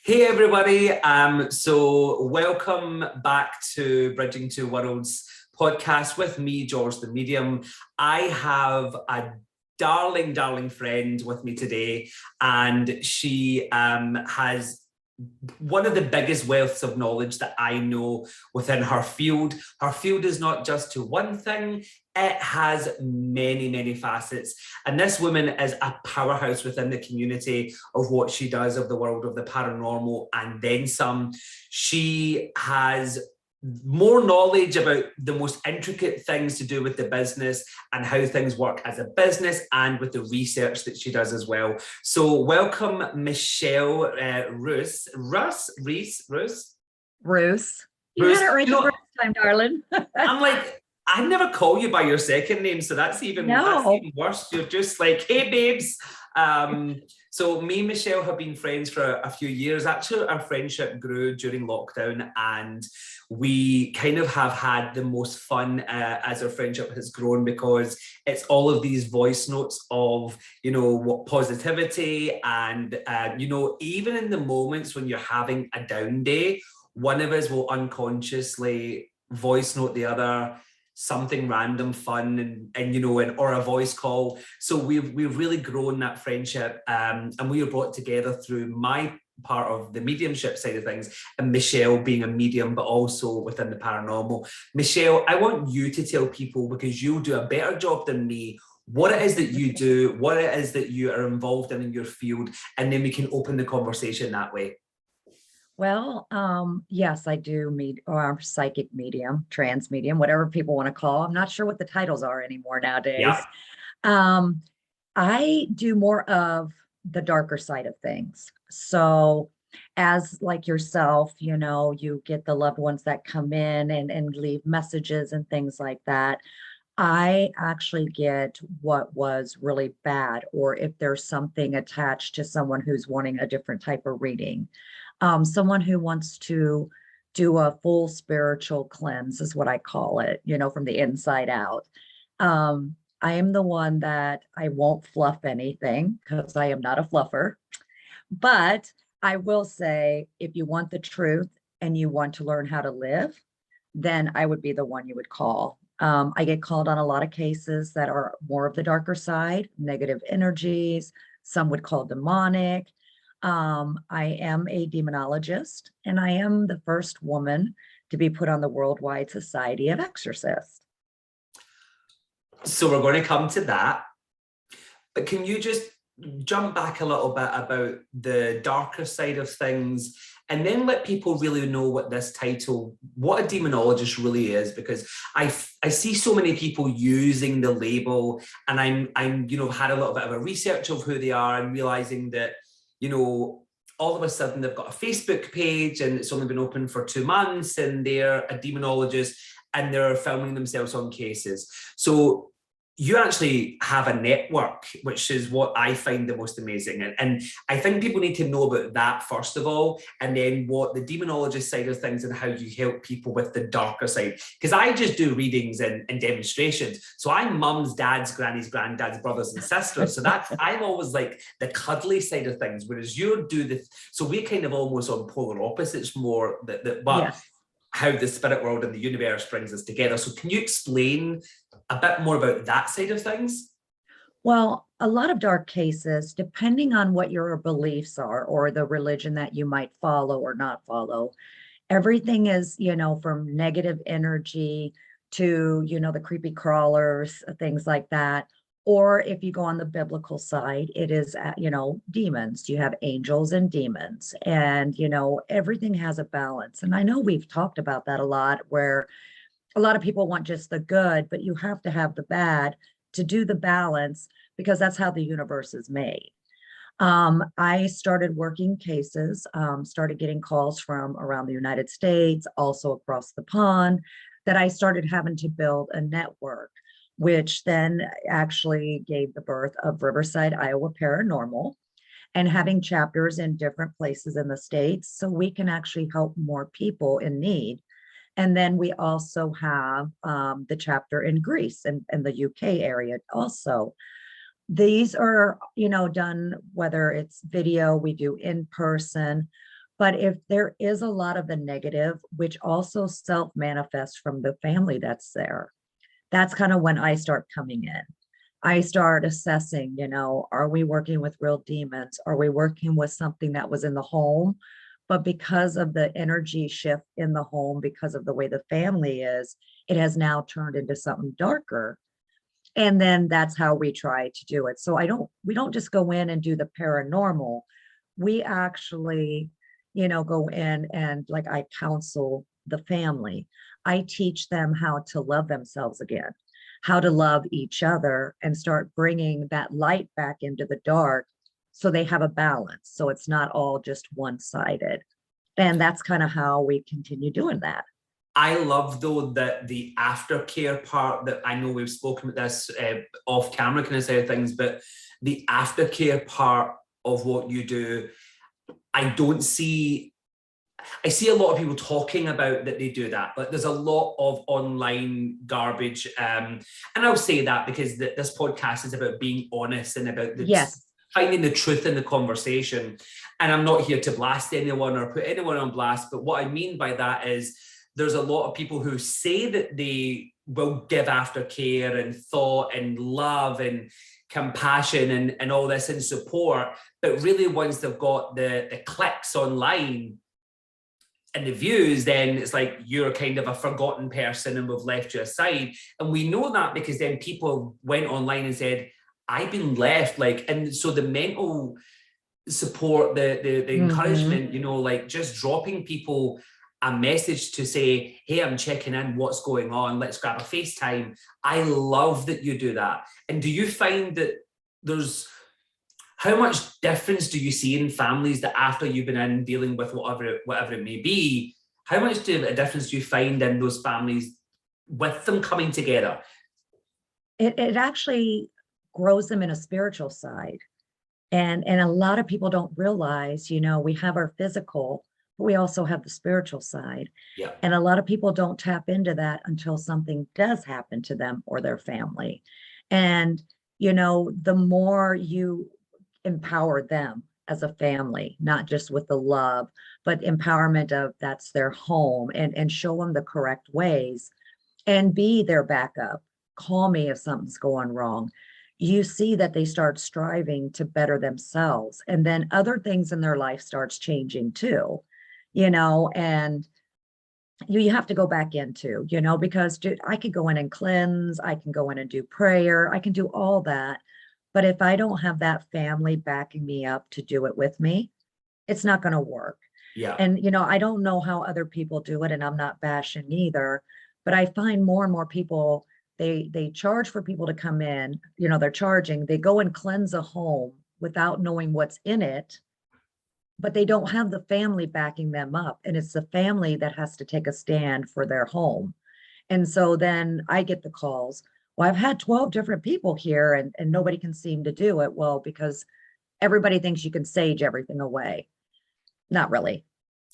Hey everybody, so welcome back to Bridging Two Worlds podcast with me, George the Medium. I have a darling friend with me today, and she has one of the biggest wealths of knowledge that I know within her field. Her field is not just to one thing, it has many facets. And this woman is a powerhouse within the community of what she does of the world of the paranormal and then some. She has more knowledge about the most intricate things to do with the business and how things work as a business and with the research that she does as well. So welcome, Michelle Roos. You had it right the first time, darling. I'm like, I never call you by your second name, so that's even worse. You're just like, hey, babes. So me and Michelle have been friends for a few years. Actually, our friendship grew during lockdown, and we kind of have had the most fun as our friendship has grown, because it's all of these voice notes of, what positivity and, even in the moments when you're having a down day, one of us will unconsciously voice note the other something random fun and or a voice call. So we've really grown that friendship, and we were brought together through my part of the mediumship side of things, and Michelle being a medium but also within the paranormal. Michelle, I want you to tell people, because you'll do a better job than me, what it is that you do, what it is that you are involved in your field, and then we can open the conversation that way. Well, yes, I do psychic medium, trans medium, whatever people want to call. I'm not sure what the titles are anymore nowadays. Yeah. I do more of the darker side of things. So as like yourself, you get the loved ones that come in and leave messages and things like that. I actually get what was really bad, or if there's something attached to someone who's wanting a different type of reading. Someone who wants to do a full spiritual cleanse is what I call it, from the inside out. I am the one that I won't fluff anything because I am not a fluffer. But I will say, if you want the truth and you want to learn how to live, then I would be the one you would call. I get called on a lot of cases that are more of the darker side, negative energies. Some would call demonic. I am a demonologist, and I am the first woman to be put on the Worldwide Society of Exorcists. So we're going to come to that. But can you just jump back a little bit about the darker side of things, and then let people really know what this title, what a demonologist really is? Because I see so many people using the label, and I'm had a little bit of a research of who they are, and realizing that, all of a sudden they've got a Facebook page and it's only been open for 2 months, and they're a demonologist and they're filming themselves on cases. So you actually have a network, which is what I find the most amazing. And I think people need to know about that first of all, and then what the demonologist side of things and how you help people with the darker side. Because I just do readings and demonstrations. So I'm mums, dads, grannies, granddads, brothers and sisters. So I'm always like the cuddly side of things, whereas you do so we're kind of almost on polar opposites more, but yes, how the spirit world and the universe brings us together. So can you explain a bit more about that side of things? Well, a lot of dark cases, depending on what your beliefs are or the religion that you might follow or not follow, everything is, from negative energy to, the creepy crawlers, things like that. Or if you go on the biblical side, it is, demons. You have angels and demons, and, everything has a balance. And I know we've talked about that a lot, where a lot of people want just the good, but you have to have the bad to do the balance, because that's how the universe is made. I started working cases, started getting calls from around the United States, also across the pond, that I started having to build a network, which then actually gave the birth of Riverside Iowa Paranormal, and having chapters in different places in the States so we can actually help more people in need. And then we also have the chapter in Greece and the UK area also. These are, done, whether it's video, we do in person. But if there is a lot of the negative, which also self manifests from the family that's there, that's kind of when I start coming in. I start assessing, are we working with real demons? Are we working with something that was in the home? But because of the energy shift in the home, because of the way the family is, it has now turned into something darker. And then that's how we try to do it. So we don't just go in and do the paranormal. We actually, go in and like I counsel the family. I teach them how to love themselves again, how to love each other and start bringing that light back into the dark so they have a balance. So it's not all just one sided. And that's kind of how we continue doing that. I love though that the aftercare part, that I know we've spoken about this off camera kind of side of things, but the aftercare part of what you do, I don't see. I see a lot of people talking about that they do that, but there's a lot of online garbage. And I'll say that because this podcast is about being honest and about Yes. finding the truth in the conversation. And I'm not here to blast anyone or put anyone on blast, but what I mean by that is there's a lot of people who say that they will give aftercare and thought and love and compassion and all this and support, but really once they've got the clicks online and the views, then it's like you're kind of a forgotten person and we've left you aside. And we know that because then people went online and said, I've been left. And so the mental support, the encouragement, like just dropping people a message to say, hey, I'm checking in, what's going on? Let's grab a FaceTime. I love that you do that. And do you find that how much difference do you see in families that after you've been in dealing with whatever it may be, how much a difference do you find in those families with them coming together? It actually grows them in a spiritual side. And a lot of people don't realize, we have our physical, but we also have the spiritual side. Yeah. And a lot of people don't tap into that until something does happen to them or their family. And, the more you empower them as a family, not just with the love, but empowerment of that's their home and show them the correct ways and be their backup. Call me if something's going wrong. You see that they start striving to better themselves. And then other things in their life starts changing too, and you have to go back into, because I could go in and cleanse, I can go in and do prayer, I can do all that. But if I don't have that family backing me up to do it with me, it's not going to work. Yeah. And, I don't know how other people do it, and I'm not bashing either, but I find more and more people, they charge for people to come in, they're charging, they go and cleanse a home without knowing what's in it, but they don't have the family backing them up. And it's the family that has to take a stand for their home. And so then I get the calls. Well, I've had 12 different people here and nobody can seem to do it. Well, because everybody thinks you can sage everything away. Not really.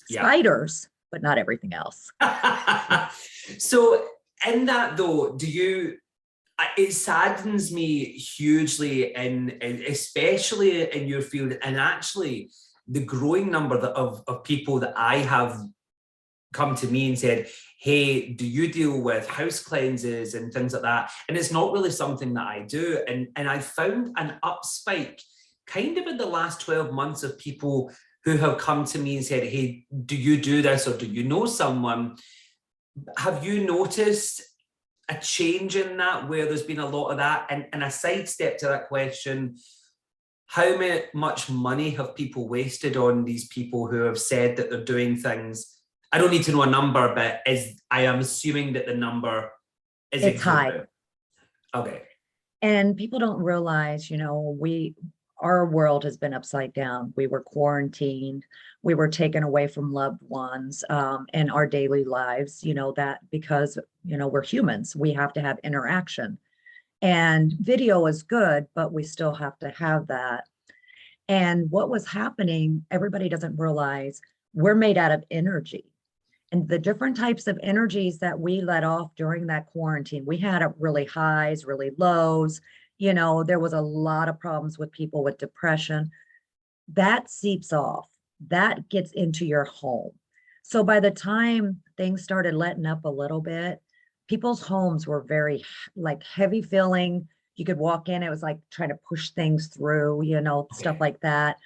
Yeah. Spiders, but not everything else. So in that though, it saddens me hugely, especially in your field, and actually the growing number of people that I have come to me and said, hey, do you deal with house cleanses and things like that? And it's not really something that I do. And I found an upspike kind of in the last 12 months of people who have come to me and said, hey, do you do this or do you know someone? Have you noticed a change in that where there's been a lot of that? And a sidestep to that question, how much money have people wasted on these people who have said that they're doing things? I don't need to know a number, but I am assuming that the number is it's high. Okay. And people don't realize, our world has been upside down. We were quarantined. We were taken away from loved ones in our daily lives, that because, we're humans, we have to have interaction. And video is good, but we still have to have that. And what was happening, everybody doesn't realize we're made out of energy. And the different types of energies that we let off during that quarantine, we had really highs, really lows. There was a lot of problems with people with depression. That seeps off. that gets into your home. So by the time things started letting up a little bit, people's homes were very like heavy feeling. You could walk in, it was like trying to push things through, stuff Okay. like that.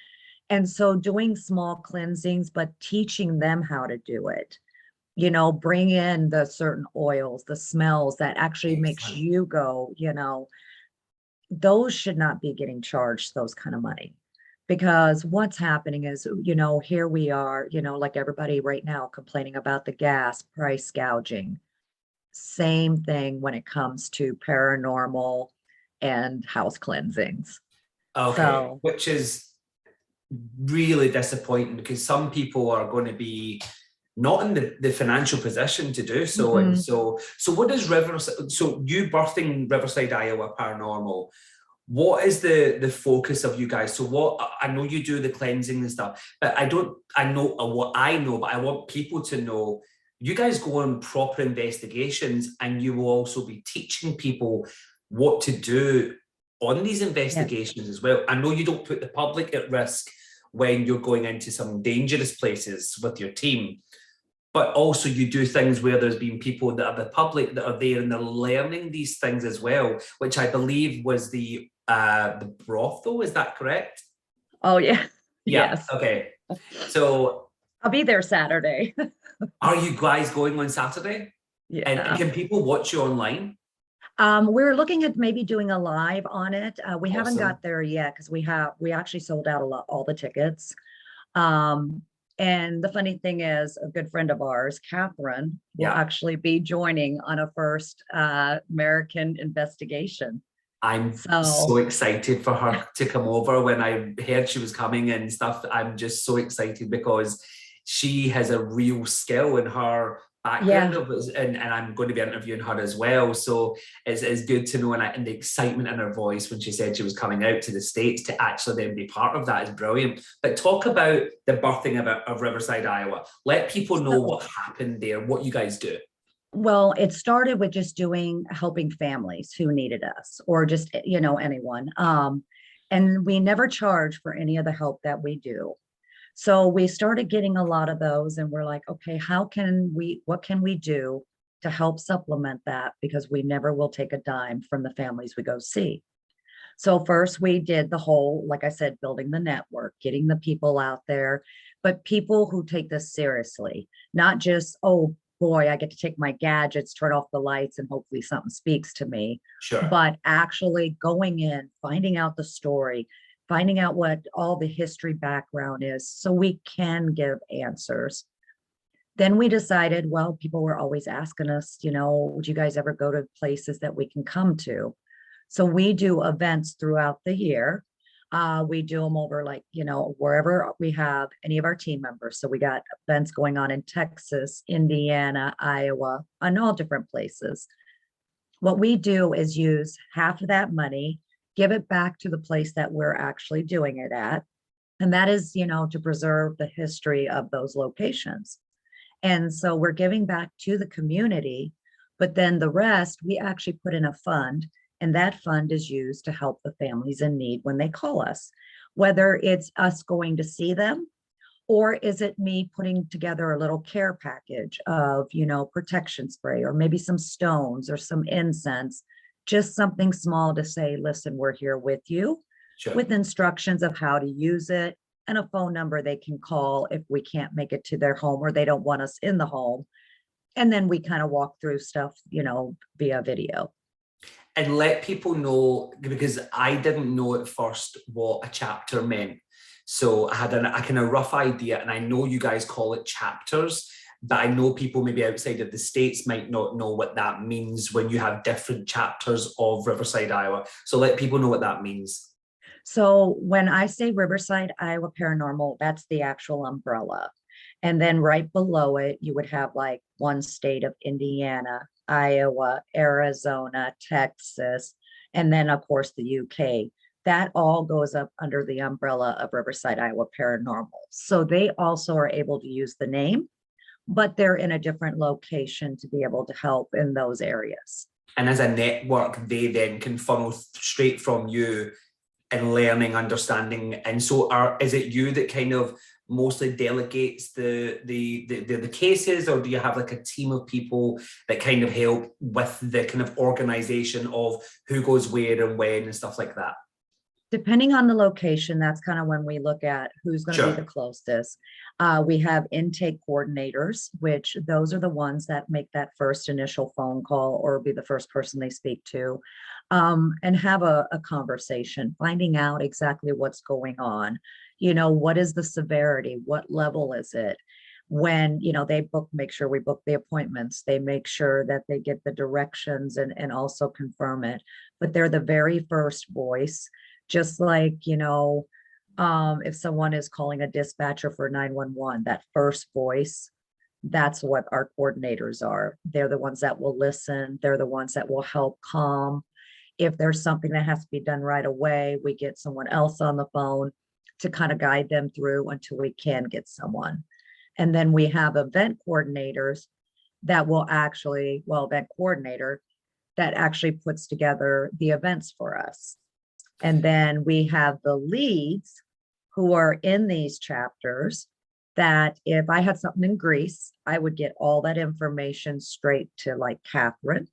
And so doing small cleansings, but teaching them how to do it, bring in the certain oils, the smells that actually makes Excellent. you go, those should not be getting charged those kind of money. Because what's happening is, here we are, like everybody right now complaining about the gas price gouging. Same thing when it comes to paranormal and house cleansings. Okay, So, which is really disappointing because some people are going to be not in the financial position to do so. And mm-mm. so what does Riverside, so you birthing Riverside Iowa Paranormal, what is the focus of you guys? So what, I know you do the cleansing and stuff, but I know what I know, but I want people to know you guys go on proper investigations and you will also be teaching people what to do on these Yes. investigations as well. I know you don't put the public at risk when you're going into some dangerous places with your team, but also you do things where there's been people that are the public that are there and they're learning these things as well, which I believe was the brothel. Is that correct? Oh, yeah. Yeah. Yes. Okay. So I'll be there Saturday. are you guys going on Saturday? And Yeah. can people watch you online? We're looking at maybe doing a live on it. We haven't Awesome. got there yet because we actually sold out a lot, all the tickets. Um, and the funny thing is, a good friend of ours, Catherine, will Yeah. actually be joining on a first American investigation. I'm so So excited for her to come over. When I heard she was coming and stuff, I'm just so excited because she has a real skill in her background yeah, of it, and I'm going to be interviewing her as well. So it's good to know, and the excitement in her voice when she said she was coming out to the States to actually then be part of that is brilliant. But talk about the birthing of Riverside, Iowa. Let people know so what happened there, what you guys do. well, it started with just doing helping families who needed us or just, anyone. And we never charge for any of the help that we do. So we started getting a lot of those and we're like, okay, what can we do to help supplement that? Because we never will take a dime from the families we go see. So first we did the whole, like I said, building the network, getting the people out there, but people who take this seriously, not just, oh boy, I get to take my gadgets, turn off the lights, and hopefully something speaks to me, Sure. but actually going in, finding out the story, finding out what all the history background is so we can give answers. Then we decided, well, people were always asking us, would you guys ever go to places that we can come to? So we do events throughout the year. We do them over like, wherever we have any of our team members. So we got events going on in Texas, Indiana, Iowa, and all different places. What we do is use half of that money, give it back to the place that we're actually doing it at. And that is, to preserve the history of those locations. And so we're giving back to the community, but then the rest we actually put in a fund, and that fund is used to help the families in need when they call us, whether it's us going to see them or is it me putting together a little care package of, protection spray or maybe some stones or some incense, just something small to say, listen, we're here with you Sure. with instructions of how to use it and a phone number they can call if we can't make it to their home or they don't want us in the home. And then we kind of walk through stuff, via video. And let people know, because I didn't know at first what a chapter meant. So I had a kind of rough idea, and I know you guys call it chapters, but I know people maybe outside of the States might not know what that means when you have different chapters of Riverside, Iowa. So let people know what that means. So when I say Riverside, Iowa Paranormal, that's the actual umbrella. And then right below it, you would have like one state of Indiana, Iowa, Arizona, Texas, and then, of course, the UK. That all goes up under the umbrella of Riverside, Iowa Paranormal. So they also are able to use the name, but they're in a different location to be able to help in those areas. And as a network, they then can funnel straight from you and learning, understanding. And so is it you that kind of mostly delegates the cases, or do you have like a team of people that kind of help with the kind of organization of who goes where and when and stuff like that? Depending on the location, that's kind of when we look at who's going to be Sure. the closest. We have intake coordinators, which those are the ones that make that first initial phone call or be the first person they speak to, and have a conversation, finding out exactly what's going on. You know, what is the severity? What level is it? When, you know, they book, make sure we book the appointments, they make sure that they get the directions and also confirm it. But they're the very first voice, just like, you know, if someone is calling a dispatcher for 911, that first voice, that's what our coordinators are. They're the ones that will listen. They're the ones that will help calm. If there's something that has to be done right away, we get someone else on the phone to kind of guide them through until we can get someone. And then we have event coordinators that will actually, well, event coordinator that actually puts together the events for us. And then we have the leads who are in these chapters that if I had something in Greece, I would get all that information straight to like Catherine.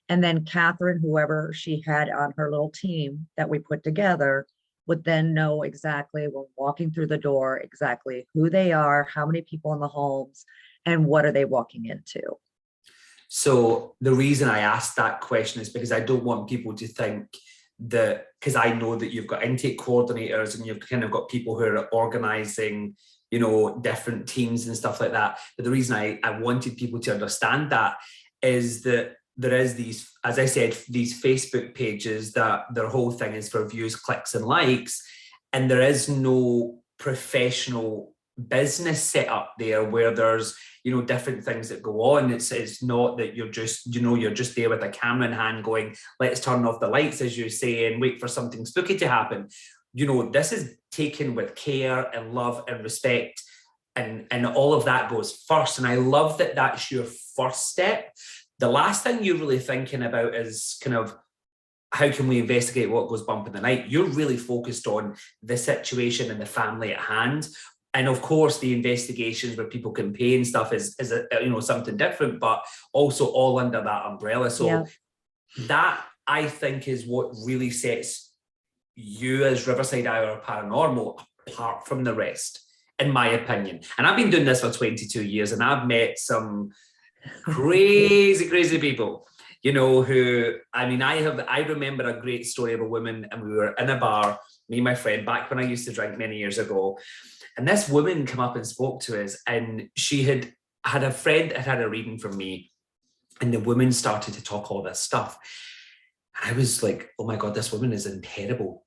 And then Catherine, whoever she had on her little team that we put together, would then know exactly when walking through the door, exactly who they are, how many people in the homes, and what are they walking into. So the reason I asked that question is because I don't want people to think that, because I know that you've got intake coordinators and you've kind of got people who are organizing, you know, different teams and stuff like that. But the reason I wanted people to understand that is that there is these, as I said, these Facebook pages that their whole thing is for views, clicks and likes. And there is no professional business set up there where there's, you know, different things that go on. It's not that you're just, you know, you're just there with a camera in hand going, let's turn off the lights, as you say, and wait for something spooky to happen. You know, this is taken with care and love and respect, and all of that goes first. And I love that that's your first step. The last thing you're really thinking about is kind of, how can we investigate what goes bump in the night? You're really focused on the situation and the family at hand. And of course, the investigations where people can pay and stuff is you know, something different, but also all under that umbrella. So yeah, that I think is what really sets you as Riverside Iowa Paranormal apart from the rest, in my opinion. And I've been doing this for 22 years and I've met some crazy people, you know, who, I mean, I remember a great story of a woman, and we were in a bar, me and my friend, back when I used to drink many years ago. And this woman came up and spoke to us, and she had a friend that had a reading from me, and the woman started to talk all this stuff. I was like, oh my God, this woman is in terrible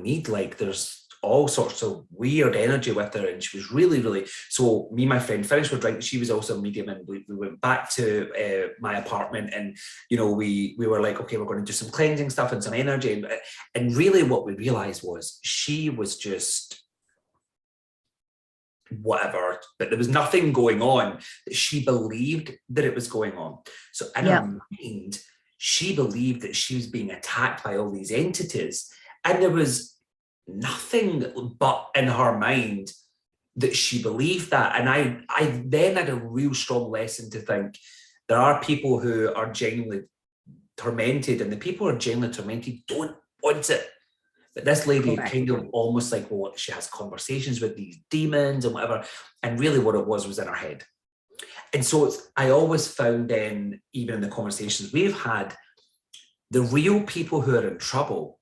need. Like, there's all sorts of weird energy with her, and she was really. So me and my friend finished with drink. She was also a medium, and we went back to my apartment, and you know, we were like, okay, we're going to do some cleansing stuff and some energy, and really what we realized was she was just whatever, but there was nothing going on. She believed that it was going on. So in her mind, she believed that she was being attacked by all these entities, and there was nothing but in her mind that she believed that. And I then had a real strong lesson to think there are people who are genuinely tormented, and the people who are genuinely tormented don't want it. But this lady kind of almost like, well, she has conversations with these demons and whatever. And really what it was in her head. And so I always found then, even in the conversations we've had, the real people who are in trouble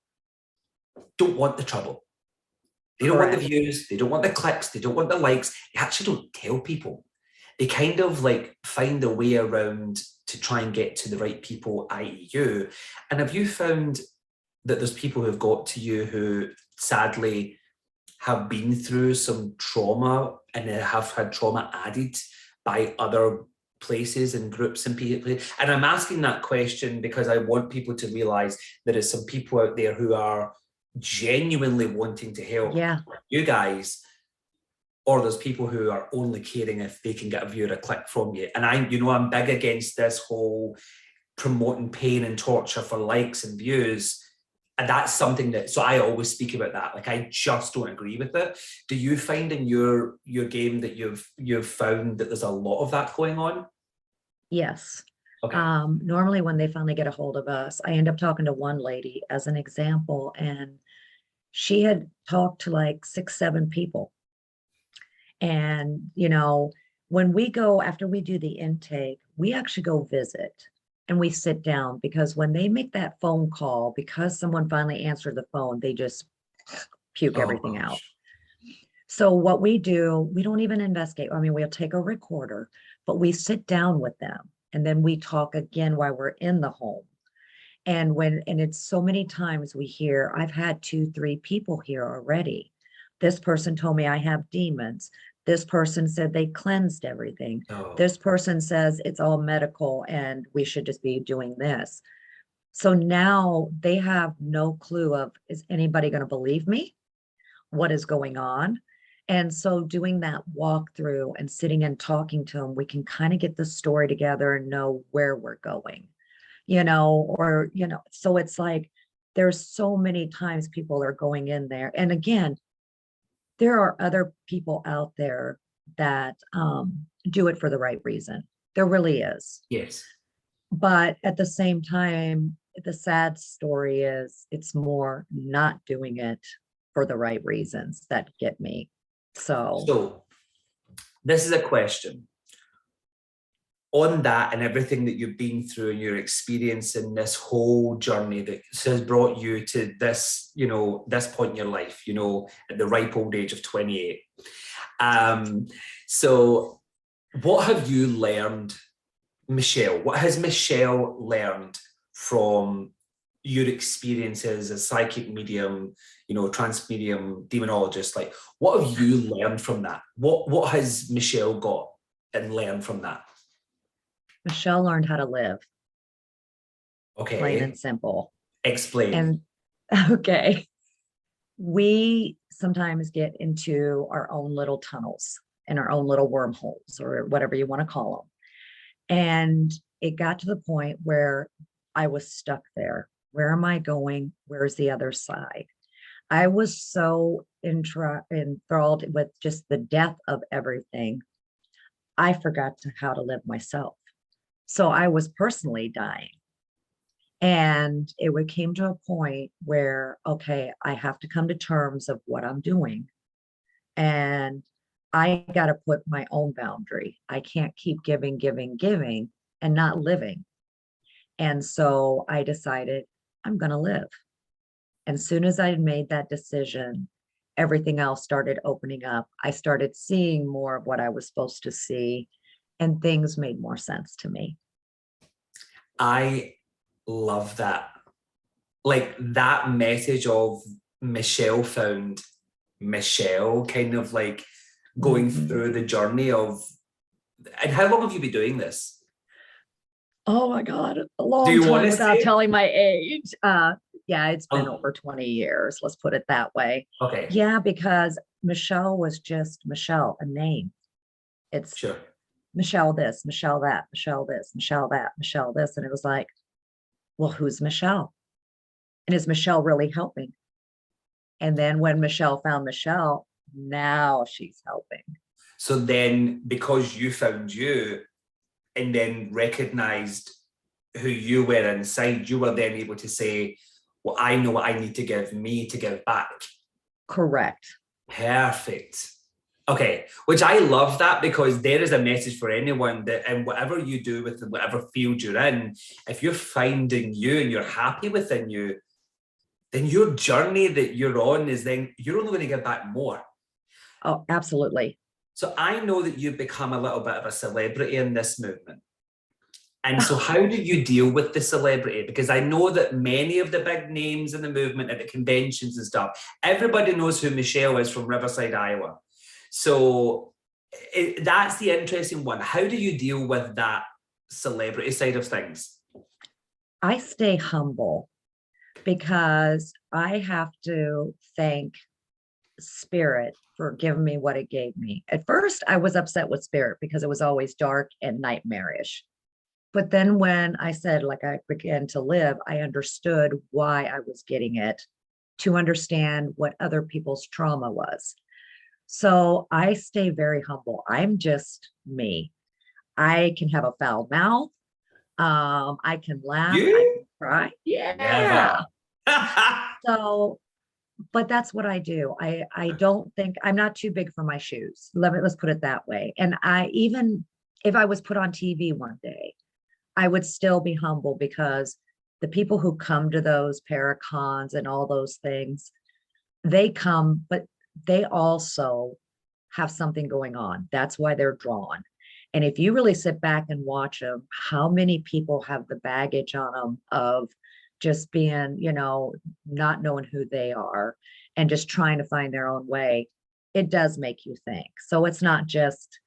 don't want the trouble. They don't want the views. They don't want the clicks. They don't want the likes. They actually don't tell people. They kind of like find a way around to try and get to the right people, i.e. you. And have you found that there's people who have got to you who sadly have been through some trauma and have had trauma added by other places and groups and people? And I'm asking that question because I want people to realize there is some people out there who are genuinely wanting to help you guys, or there's people who are only caring if they can get a view or a click from you. And I'm big against this whole promoting pain and torture for likes and views. that's something that, so I always speak about that. Like, I just don't agree with it. Do you find in your game that you've found that there's a lot of that going on? Yes. Okay. Normally when they finally get a hold of us, I end up talking to one lady as an example, and she had talked to like 6, 7 people. And, when we go after we do the intake, we actually go visit and we sit down, because when they make that phone call, because someone finally answered the phone, they just puke Oh everything gosh. out. So what we do, we don't even investigate. I mean, we'll take a recorder, but we sit down with them and then we talk again while we're in the home. And it's so many times we hear, I've had 2, 3 people here already. This person told me I have demons. This person said they cleansed everything. Oh. This person says it's all medical and we should just be doing this. So now they have no clue of, is anybody going to believe me? What is going on? And so doing that walkthrough and sitting and talking to them, we can kind of get the story together and know where we're going, so it's like there's so many times people are going in there. And again, there are other people out there that do it for the right reason. There really is. Yes. But at the same time, the sad story is it's more not doing it for the right reasons that get me. So, So this is a question on that, and everything that you've been through and your experience in this whole journey that has brought you to this, this point in your life, at the ripe old age of 28. So what have you learned, Michelle? What has Michelle learned from your experiences as psychic medium, trance medium, demonologist? Like, what have you learned from that? What has Michelle got and learned from that? Michelle learned how to live, plain Okay, and simple. explain. And okay, we sometimes get into our own little tunnels and our own little wormholes, or whatever you want to call them. And it got to the point where I was stuck there. Where am I going? Where's the other side? I was so enthralled with just the death of everything. I forgot how to live myself. So I was personally dying. And came to a point where, okay, I have to come to terms of what I'm doing. And I got to put my own boundary. I can't keep giving, giving, giving and not living. And so I decided I'm going to live. And as soon as I made that decision, everything else started opening up. I started seeing more of what I was supposed to see, and things made more sense to me. I love that. Like, that message of Michelle found Michelle, kind of like going Mhm. through the journey of, and how long have you been doing this? Oh my God, a Do long you want time to without say? telling my age. Yeah, it's been Um, over 20 years. Let's put it that way. okay, Yeah, because Michelle was just Michelle, a name. It's sure. Michelle this, Michelle that, Michelle this, Michelle that, Michelle this. And it was like, well, who's Michelle? And is Michelle really helping? And then when Michelle found Michelle, now she's helping. So then, because you found you and then recognized who you were inside, you were then able to say, well, I know what I need to give me to give back. Correct. Perfect. Okay, which I love that, because there is a message for anyone that, and whatever you do with whatever field you're in, if you're finding you and you're happy within you, then your journey that you're on is, then you're only going to get back more. Oh, absolutely. So I know that you've become a little bit of a celebrity in this movement. And so how do you deal with the celebrity? Because I know that many of the big names in the movement at the conventions and stuff, everybody knows who Michelle is from Riverside, Iowa. So that's the interesting one. How do you deal with that celebrity side of things? I stay humble because I have to thank Spirit for giving me what it gave me. At first, I was upset with Spirit because it was always dark and nightmarish. But then when I said, like, I began to live, I understood why I was getting it, to understand what other people's trauma was. So I stay very humble. I'm just me. I can have a foul mouth. I can laugh. I You can cry. Yeah. never. So, but that's what I do. I don't think I'm not too big for my shoes. Let's put it that way. And I even if I was put on TV one day, I would still be humble because the people who come to those paracons and all those things, they come, but they also have something going on. That's why they're drawn. And if you really sit back and watch them, how many people have the baggage on them of just being, not knowing who they are and just trying to find their own way? It does make you think. So it's not just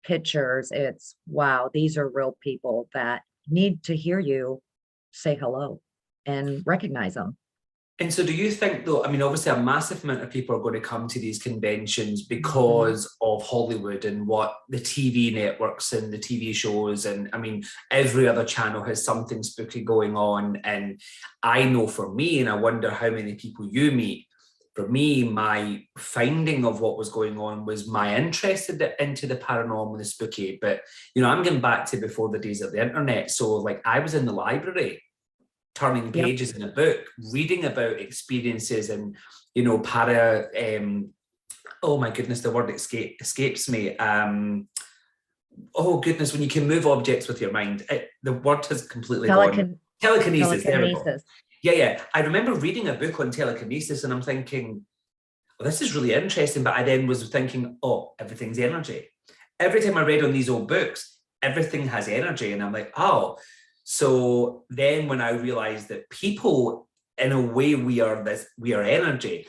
pictures, it's wow, these are real people that need to hear you say hello and recognize them. And so do you think though, I mean, obviously a massive amount of people are going to come to these conventions Mhm. because of Hollywood and what the TV networks and the TV shows. And I mean, every other channel has something spooky going on. And I know for me, and I wonder how many people you meet, for me, my finding of what was going on was my interest into the paranormal and the spooky. But, I'm getting back to before the days of the internet. So like I was in the library turning Yep. pages in a book, reading about experiences and para. Oh my goodness, the word escapes me. Oh goodness, when you can move objects with your mind, the word has completely gone. Telecon Telekinesis. There we go. telekinesis. Yeah, yeah. I remember reading a book on telekinesis, and I'm thinking, well, this is really interesting. But I then was thinking, oh, everything's energy. Every time I read on these old books, everything has energy. And I'm like, oh. So then when I realized that people, in a way, we are energy.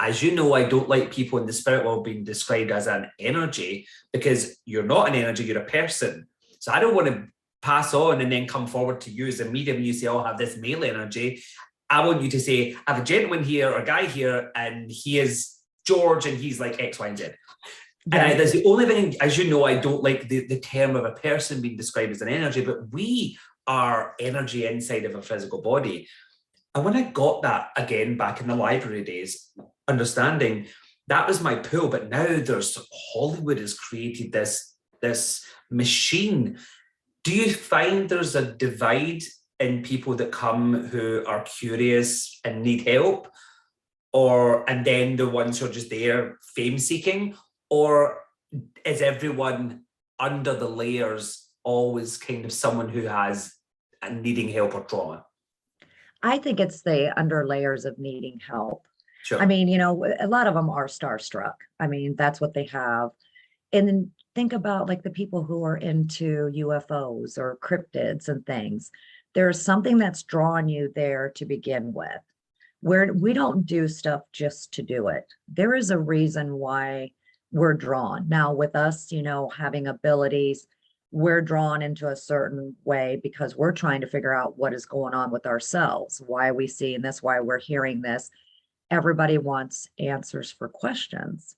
As you know, I don't like people in the spirit world being described as an energy because you're not an energy, you're a person. So I don't want to pass on and then come forward to you as a medium and you say, oh, I have this male energy. I want you to say, I have a gentleman here or a guy here, and he is George and he's like X, Y, and Z. And Yes. that's the only thing, as you know, I don't like the term of a person being described as an energy, but we are energy inside of a physical body. And when I got that again back in the library days, understanding that was my pull, but now there's Hollywood has created this machine. Do you find there's a divide in people that come who are curious and need help, and then the ones who are just there fame seeking, or is everyone under the layers always kind of someone who has needing help or trauma? I think it's the under layers of needing help. I Sure. mean, a lot of them are starstruck. I mean, that's what they have. And then think about like the people who are into UFOs or cryptids and things. There's something that's drawn you there to begin with. Where we don't do stuff just to do it. There is a reason why we're drawn. Now, with us, having abilities, we're drawn into a certain way because we're trying to figure out what is going on with ourselves. Why are we seeing this? Why we're hearing this? Everybody wants answers for questions.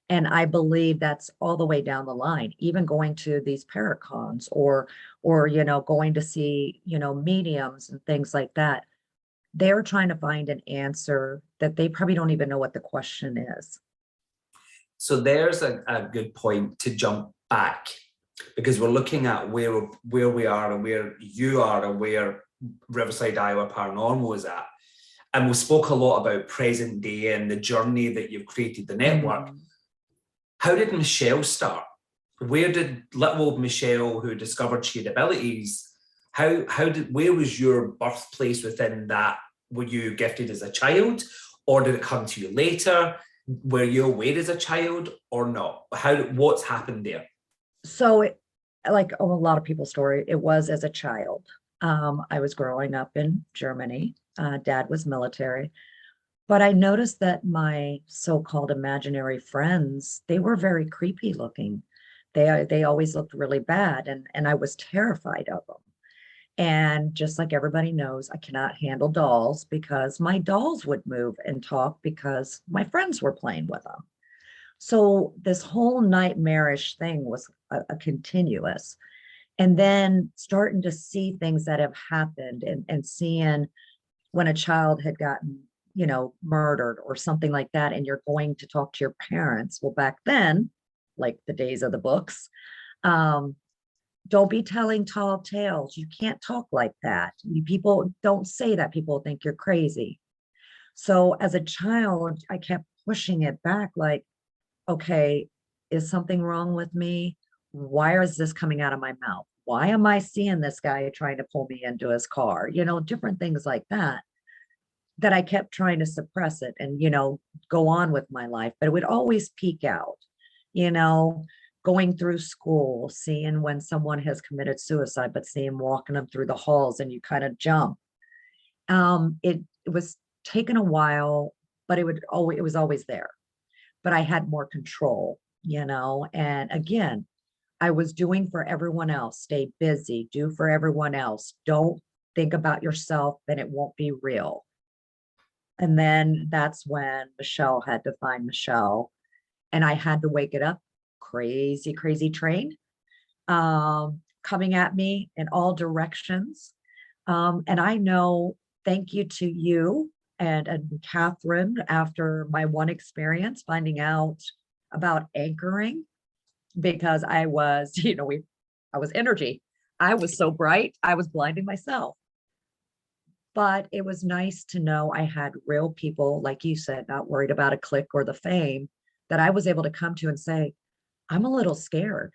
And I believe that's all the way down the line, even going to these paracons or going to see, mediums and things like that. They're trying to find an answer that they probably don't even know what the question is. So there's a good point to jump back because we're looking at where we are and where you are and where Riverside Iowa Paranormal is at. And we spoke a lot about present day and the journey that you've created, the network. Mhm. How did Michelle start? Where did little old Michelle, who discovered she had abilities, where was your birthplace within that? Were you gifted as a child, or did it come to you later? Were you aware as a child or not? What's happened there? So, like a lot of people's story, it was as a child. I was growing up in Germany. Dad was military, but I noticed that my so-called imaginary friends, they were very creepy looking. They always looked really bad, and I was terrified of them. And just like everybody knows, I cannot handle dolls because my dolls would move and talk because my friends were playing with them. So this whole nightmarish thing was a continuous. And then starting to see things that have happened, and seeing when a child had gotten, murdered or something like that, and you're going to talk to your parents. Well, back then, like the days of the books, um, don't be telling tall tales. You can't talk like that. People don't say that. People think you're crazy. So as a child, I kept pushing it back like, okay, is something wrong with me? Why is this coming out of my mouth? Why am I seeing this guy trying to pull me into his car? Different things like that, that I kept trying to suppress it and, go on with my life, but it would always peak out, you know, going through school, seeing when someone has committed suicide, but seeing walking them through the halls and you kind of jump. It was taken a while, but it was always there, but I had more control, and again, I was doing for everyone else. Stay busy, do for everyone else. Don't think about yourself, then it won't be real. And then that's when Michelle had to find Michelle. And I had to wake it up. Crazy, crazy train coming at me in all directions. And I know, thank you to you and Catherine, after my one experience finding out about anchoring, because I was, I was energy. I was so bright, I was blinding myself. But it was nice to know I had real people, like you said, not worried about a click or the fame, that I was able to come to and say, I'm a little scared.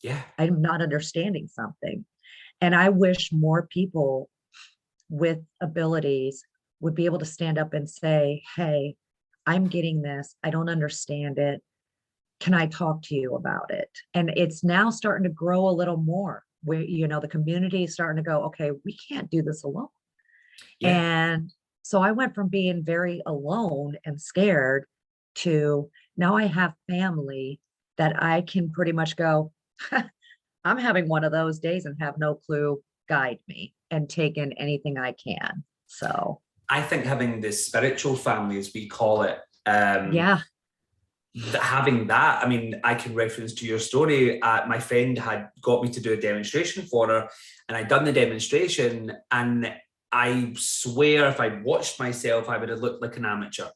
Yeah. I'm not understanding something. And I wish more people with abilities would be able to stand up and say, hey, I'm getting this. I don't understand it. Can I talk to you about it? And it's now starting to grow a little more where, the community is starting to go, okay, we can't do this alone. Yeah. And so I went from being very alone and scared to now I have family that I can pretty much go, I'm having one of those days and have no clue, guide me and take in anything I can. So, I think having the spiritual family, as we call it, yeah, having that, I mean, I can reference to your story. My friend had got me to do a demonstration for her, and I'd done the demonstration, and I swear if I'd watched myself, I would have looked like an amateur.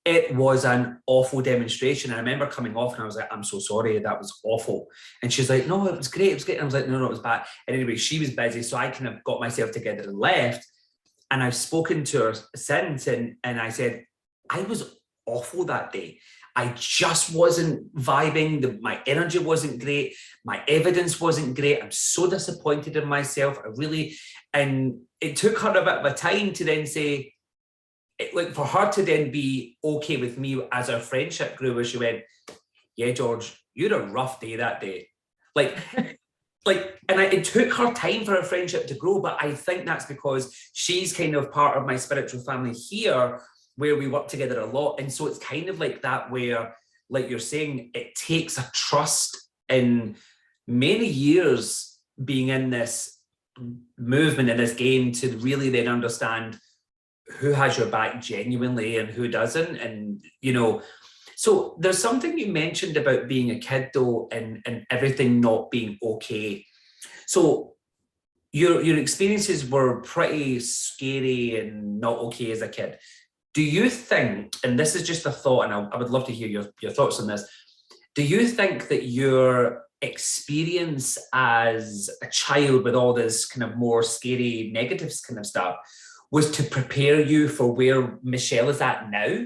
It was an awful demonstration. I remember coming off and I was like, I'm so sorry, that was awful. And she's like, no, it was great, it was great. And I was like, no, it was bad. And anyway, she was busy, so I kind of got myself together and left. And I've spoken to her since, and I said, I was awful that day. I just wasn't vibing. My energy wasn't great. My evidence wasn't great. I'm so disappointed in myself. And it took her a bit of a time to then say, like for her to then be okay with me as our friendship grew, where she went, yeah, George, you had a rough day that day. Like, it took her time for our friendship to grow, but I think that's because she's kind of part of my spiritual family here, where we work together a lot. And so it's kind of like that, where, like you're saying, it takes a trust in many years being in this movement, in this game, to really then understand who has your back genuinely and who doesn't. And, so there's something you mentioned about being a kid, though, and everything not being okay. So your experiences were pretty scary and not okay as a kid. Do you think, and this is just a thought, and I would love to hear your thoughts on this, do you think that your experience as a child with all this kind of more scary negative kind of stuff was to prepare you for where Michelle is at now?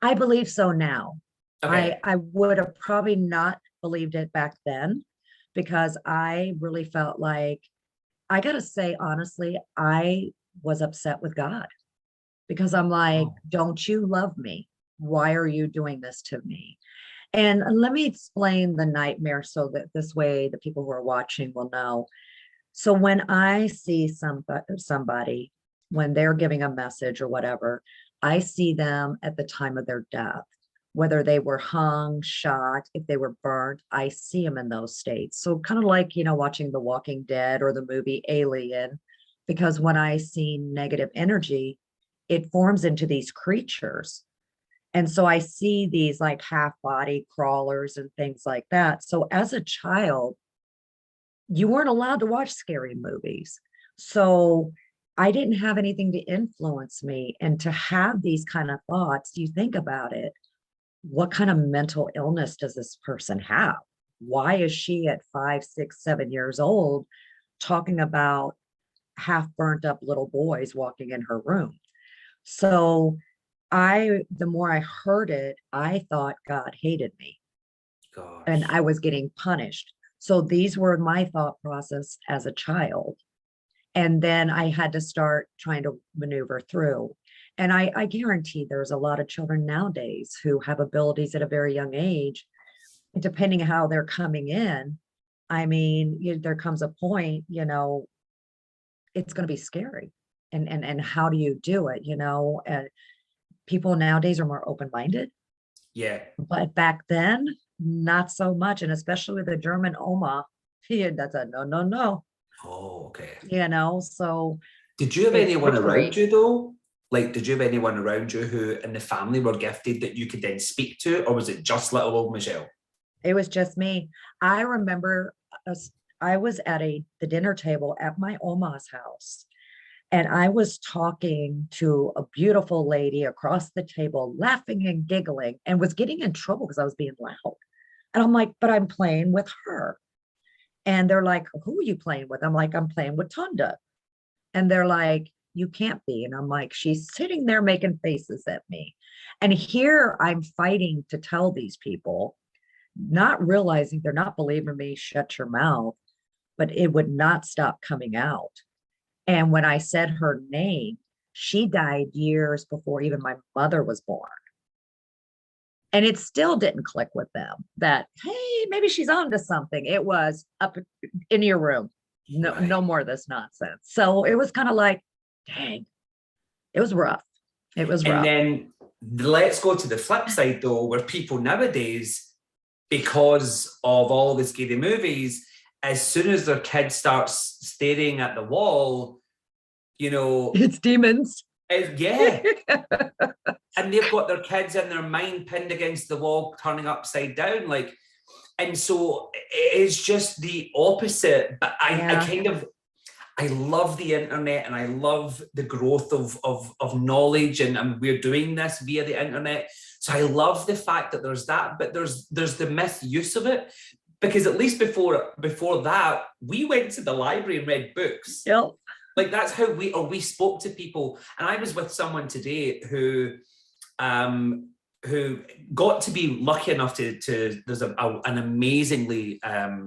I believe so now. Okay. I would have probably not believed it back then, because I really felt like, I got to say, honestly, I was upset with God, because I'm like, Oh. don't you love me? Why are you doing this to me? And let me explain the nightmare so that this way the people who are watching will know. So when I see somebody, when they're giving a message or whatever, I see them at the time of their death, whether they were hung, shot, if they were burnt, I see them in those states. So kind of like, watching The Walking Dead or the movie Alien, because when I see negative energy, it forms into these creatures. And so I see these like half body crawlers and things like that. So as a child, you weren't allowed to watch scary movies. So I didn't have anything to influence me. And to have these kind of thoughts, you think about it, what kind of mental illness does this person have? Why is she at 5, 6, 7 years old talking about half burnt up little boys walking in her room? So the more I heard it, I thought God hated me and Gosh. I was getting punished. So these were my thought process as a child. And then I had to start trying to maneuver through. And I guarantee there's a lot of children nowadays who have abilities at a very young age, depending how they're coming in. I mean, there comes a point, it's going to be scary. And how do you do it? And people nowadays are more open-minded, Yeah. but back then, not so much. And especially with the German Oma, that's a no, no, no, Oh, okay. so Did you have it's anyone around witchery. you though? Like, did you have anyone around you who in the family were gifted that you could then speak to, or was it just little old Michelle? It was just me. I remember us, I was at the dinner table at my Oma's house, and I was talking to a beautiful lady across the table, laughing and giggling, and was getting in trouble because I was being loud. And I'm like, but I'm playing with her. And they're like, who are you playing with? I'm like, I'm playing with Tunda. And they're like, you can't be. And I'm like, she's sitting there making faces at me. And here I'm fighting to tell these people, not realizing they're not believing me, shut your mouth, but it would not stop coming out. And when I said her name, she died years before even my mother was born. And it still didn't click with them that, hey, maybe she's on to something. It was up in your room. No, Right. no more of this nonsense. So it was kind of like, dang, it was rough. It was And rough. then let's go to the flip side though, where people nowadays, because of all the scary movies, as soon as their kid starts staring at the wall, you know, It's demons. yeah, and they've got their kids in their mind pinned against the wall, turning upside down, like, and so it's just the opposite. But I Yeah. kind of I love the internet and I love the growth of knowledge, and we're doing this via the internet. So I love the fact that there's that, but there's the misuse of it, because at least before that, we went to the library and read books. Yep. Like that's how we spoke to people. And I was with someone today um, who got to be lucky enough to there's an amazingly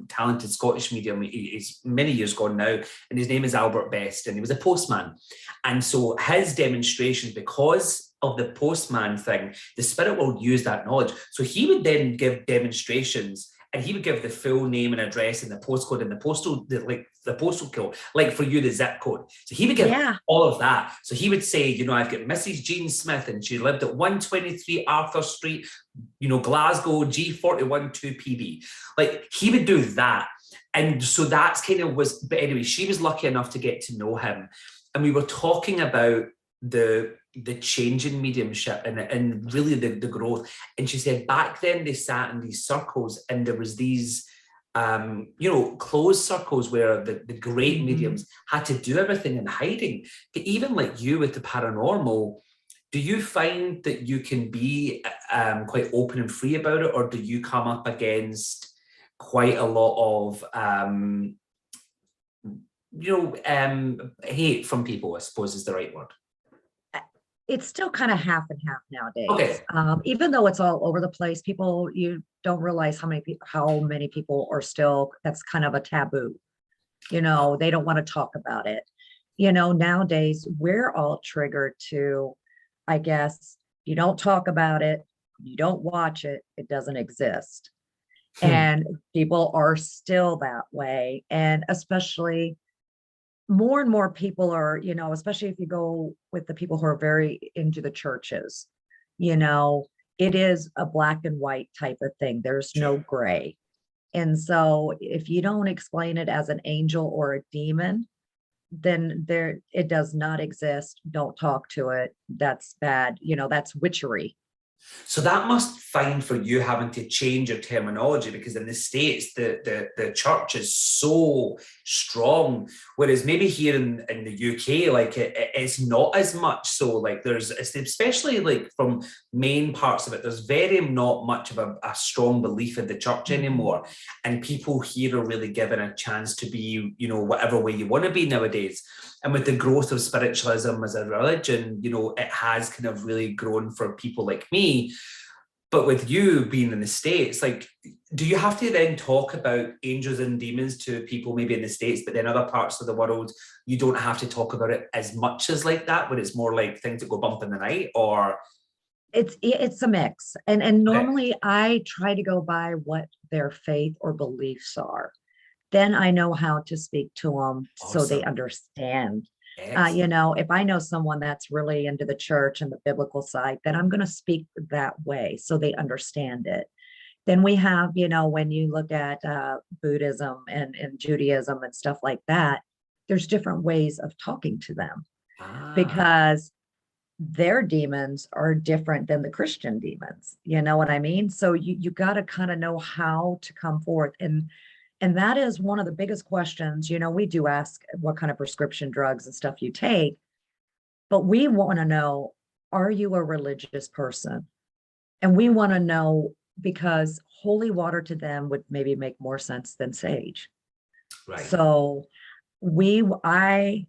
talented Scottish medium. He's many years gone now, and his name is Albert Best, and he was a postman. And so his demonstrations, because of the postman thing, the spirit world used that knowledge. So he would then give demonstrations, and he would give the full name and address and the postcode and the postal code, like for you, the zip code. So he would give Yeah. all of that. So he would say, I've got Mrs. Jean Smith, and she lived at 123 Arthur Street, Glasgow, G41 2PB. Like he would do that. And so that's kind of but anyway, she was lucky enough to get to know him. And we were talking about the change in mediumship and really the growth. And she said back then they sat in these circles, and there was these closed circles where the great mediums had to do everything in hiding. But even like you with the paranormal, do you find that you can be quite open and free about it, or do you come up against quite a lot of hate from people, I suppose is the right word? It's still kind of half and half nowadays. Okay. Even though it's all over the place, you don't realize how many people are still, that's kind of a taboo. They don't want to talk about it. Nowadays we're all triggered to, I guess, you don't talk about it, you don't watch it, it doesn't exist. And people are still that way. And especially more and more people are, especially if you go with the people who are very into the churches, it is a black and white type of thing. There's no gray. And so if you don't explain it as an angel or a demon, then it does not exist. Don't talk to it. That's bad. That's witchery. So that must find for you having to change your terminology, because in the States, the church is so strong. Whereas maybe here in the UK, like it's not as much so. Like there's, especially like from main parts of it, there's very not much of a strong belief in the church anymore. And people here are really given a chance to be, you know, whatever way you want to be nowadays. And with the growth of spiritualism as a religion, you know, it has kind of really grown for people like me. But with you being in the States, like, do you have to then talk about angels and demons to people maybe in the States, but then other parts of the world, you don't have to talk about it as much as like that, when it's more like things that go bump in the night? Or It's a mix. And okay, normally I try to go by what their faith or beliefs are. Then I know how to speak to them so they awesome, understand. You excellent. know, if I know someone that's really into the church and the biblical side, then I'm going to speak that way so they understand it. Then we have, you know, when you look at Buddhism and Judaism and stuff like that, there's different ways of talking to them Ah, because their demons are different than the Christian demons. You know what I mean? So you got to kind of know how to come forth. And that is one of the biggest questions. You know, we do ask what kind of prescription drugs and stuff you take, but we want to know, are you a religious person? And we want to know because holy water to them would maybe make more sense than sage. right. So anybody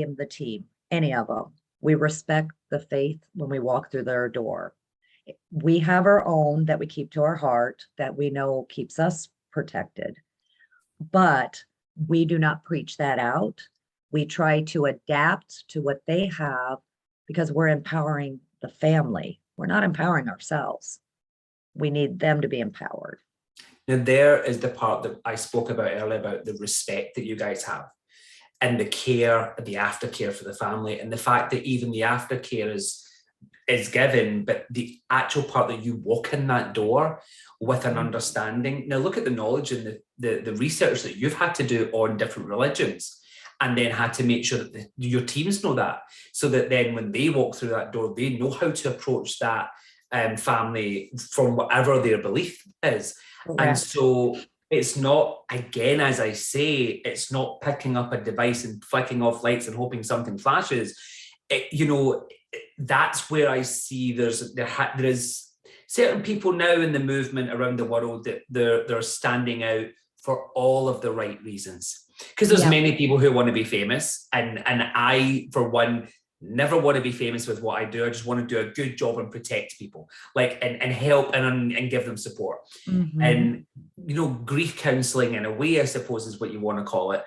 in the team, any of them, we respect the faith when we walk through their door. We have our own that we keep to our heart that we know keeps us protected, but we do not preach that out. We try to adapt to what they have because we're empowering the family. We're not empowering ourselves. We need them to be empowered. Now, there is the part that I spoke about earlier about the respect that you guys have and the care, the aftercare for the family, and the fact that even the aftercare is given, but the actual part that you walk in that door with an Mhm. understanding. Now, look at the knowledge and the research that you've had to do on different religions, and then had to make sure that your teams know that, so that then when they walk through that door, they know how to approach that family from whatever their belief is. And Correct. so it's not, again, as I say, it's not picking up a device and flicking off lights and hoping something flashes. You know, that's where I see there is certain people now in the movement around the world that they're standing out for all of the right reasons. Because there's Yep. many people who want to be famous, and I, for one, never want to be famous with what I do. I just want to do a good job and protect people, like and help and give them support. Hmm. And you know, grief counseling in a way, I suppose, is what you want to call it.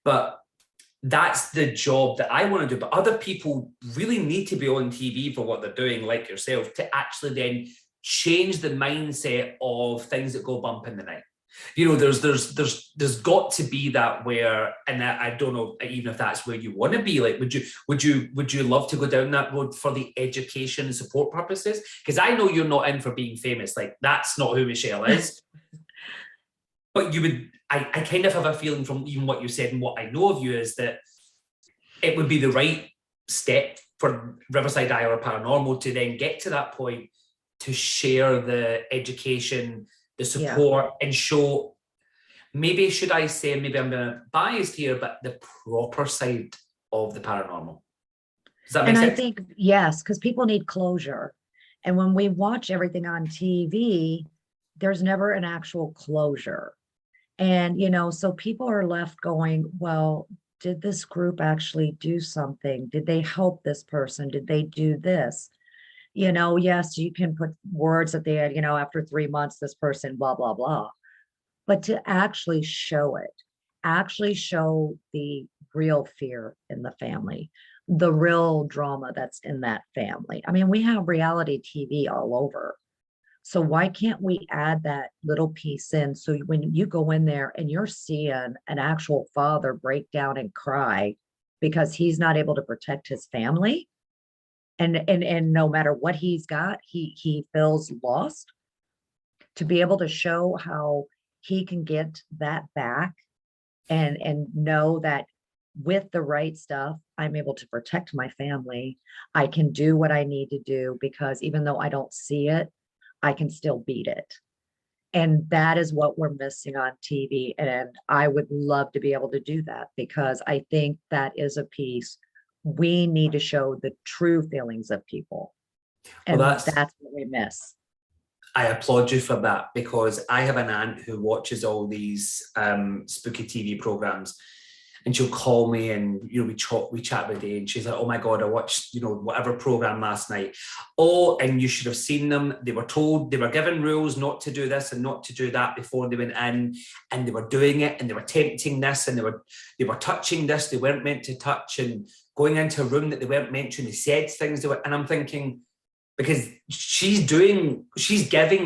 But that's the job that I want to do. But other people really need to be on TV for what they're doing, like yourself, to actually then change the mindset of things that go bump in the night. You know, there's got to be that where, and I don't know even if that's where you want to be. Like, would you love to go down that road for the education and support purposes? Because I know you're not in for being famous. Like, that's not who Michelle is. But you would, I kind of have a feeling from even what you said and what I know of you is that it would be the right step for Riverside Iowa Paranormal to then get to that point to share the education, the Yeah. support, and show, maybe should I say, maybe I'm going to biased here, but the proper side of the paranormal. Does that make And I sense? think, yes, because people need closure. And when we watch everything on TV, there's never an actual closure. And, you know, so people are left going, well, did this group actually do something? Did they help this person? Did they do this? You know, yes, you can put words at the end, you know, after 3 months, this person, blah, blah, blah. But to actually show it, actually show the real fear in the family, the real drama that's in that family. I mean, we have reality TV all over. So why can't we add that little piece in? So when you go in there and you're seeing an actual father break down and cry because he's not able to protect his family, and no matter what he's got, he feels lost, to be able to show how he can get that back and know that with the right stuff, I'm able to protect my family. I can do what I need to do because even though I don't see it, I can still beat it. And that is what we're missing on TV. And I would love to be able to do that because I think that is a piece we need to show the true feelings of people. Well, And that's what we miss. I applaud you for that, because I have an aunt who watches all these spooky TV programs, and she'll call me, and we chat every day, and she's like, "Oh my God, I watched whatever program last night. Oh, and you should have seen them. They were given rules not to do this and not to do that before they went in, and they were doing it, and they were tempting this, and they were touching this they weren't meant to touch, and going into a room that they weren't meant to, and they said things they were." And I'm thinking, because she's giving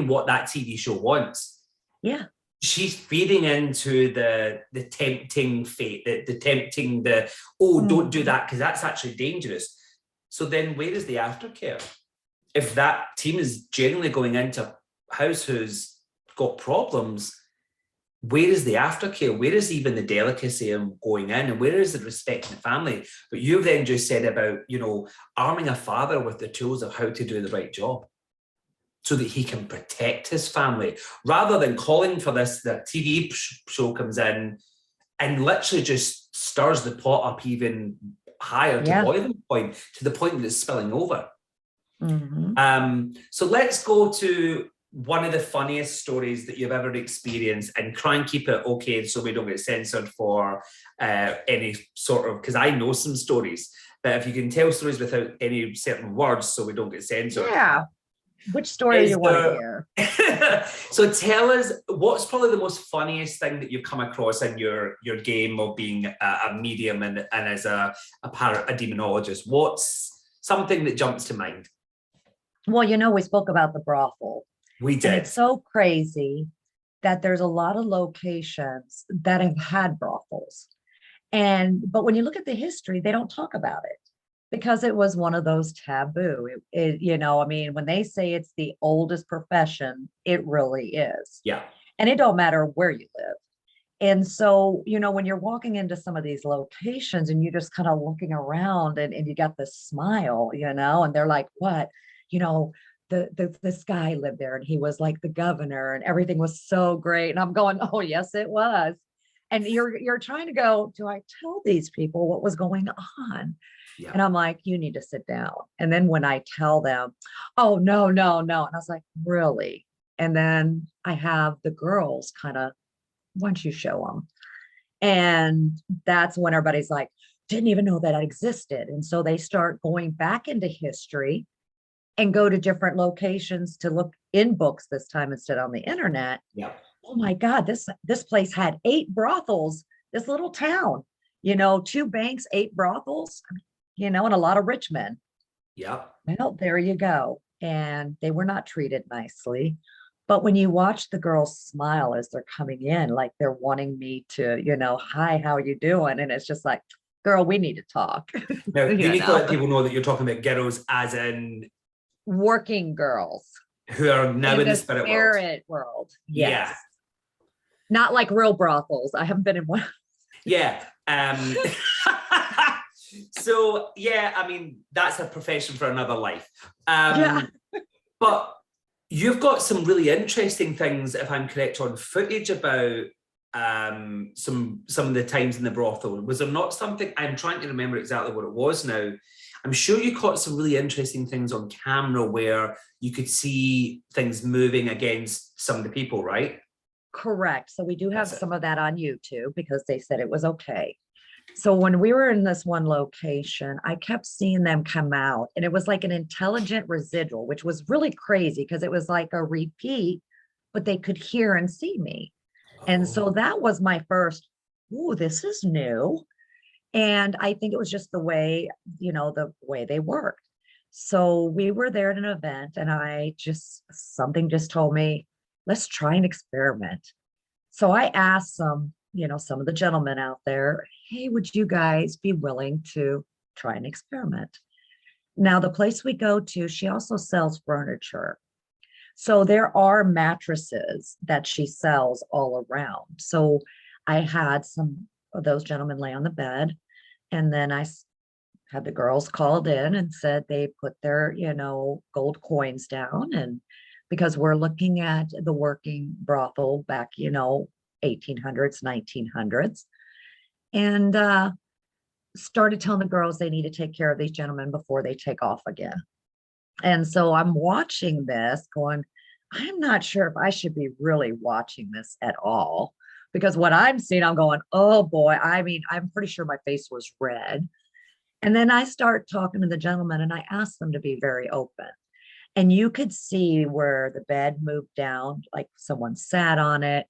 what that TV show wants. Yeah. She's feeding into the tempting fate, the tempting, don't do that because that's actually dangerous. So then where is the aftercare? If that team is generally going into a house who's got problems, where is the aftercare? Where is even the delicacy of going in? And where is the respect in the family? But you've then just said about, arming a father with the tools of how to do the right job so that he can protect his family, rather than calling for this. The TV show comes in and literally just stirs the pot up even higher to boiling point, to the point that it's spilling over. So let's go to one of the funniest stories that you've ever experienced, and try and keep it okay so we don't get censored for any sort of, because I know some stories, but if you can tell stories without any certain words so we don't get censored. Yeah. Which story do you want to hear? So tell us, what's probably the most funniest thing that you've come across in your game of being a medium and as a demonologist? What's something that jumps to mind? Well, we spoke about the brothel. We did. And it's so crazy that there's a lot of locations that have had brothels. But when you look at the history, they don't talk about it because it was one of those taboo. When they say it's the oldest profession, it really is. Yeah. And it don't matter where you live. And so, when you're walking into some of these locations and you're just kind of looking around and you got this smile, and they're like, what? This guy lived there and he was like the governor and everything was so great. And I'm going, oh, yes, it was. And you're trying to go, do I tell these people what was going on? Yeah. And I'm like, you need to sit down. And then when I tell them, oh, no. And I was like, really? And then I have the girls kind of, once you show them. And that's when everybody's like, didn't even know that existed. And so they start going back into history and go to different locations to look in books this time instead on the internet. Yeah. Oh my God, this place had 8 brothels, this little town, 2 banks, 8 brothels, and a lot of rich men. Yeah. Well, there you go. And they were not treated nicely. But when you watch the girls smile as they're coming in, like they're wanting me to, hi, how are you doing? And it's just like, girl, we need to talk. Now, you need to let people know that you're talking about girls as in working girls who are now in the spirit world. Yes. Yeah. Not like real brothels. I haven't been in one. Yeah. So yeah, that's a profession for another life. But you've got some really interesting things, if I'm correct, on footage about some of the times in the brothel. Was there not something? I'm trying to remember exactly what it was now. I'm sure you caught some really interesting things on camera where you could see things moving against some of the people, right? Correct. So we do have some of that on YouTube because they said it was okay. So when we were in this one location, I kept seeing them come out, and it was like an intelligent residual, which was really crazy because it was like a repeat, but they could hear and see me. And so that was my first, ooh, this is new. And I think it was just the way they worked. So we were there at an event and something just told me, let's try an experiment. So I asked some of the gentlemen out there, hey, would you guys be willing to try an experiment? Now, the place we go to, she also sells furniture. So there are mattresses that she sells all around. So I had some of those gentlemen lay on the bed. And then had the girls called in and said they put their, gold coins down. And because we're looking at the working brothel back, 1800s, 1900s. And started telling the girls they need to take care of these gentlemen before they take off again. And so I'm watching this going, I'm not sure if I should be really watching this at all, because what I'm seeing, I'm going, oh boy. I mean, I'm pretty sure my face was red. And then I start talking to the gentleman and I asked them to be very open. And you could see where the bed moved down, like someone sat on it.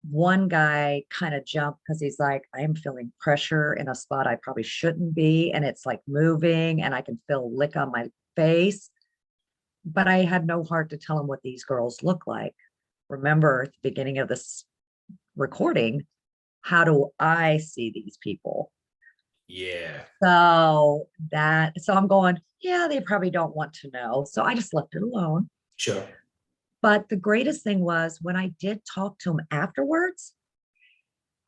One guy kind of jumped because he's like, I am feeling pressure in a spot I probably shouldn't be. And it's like moving and I can feel lick on my face. But I had no heart to tell him what these girls look like. Remember at the beginning of this recording, how do I see these people? Yeah. So I'm going, yeah, they probably don't want to know. So I just left it alone. Sure. But the greatest thing was when I did talk to them afterwards,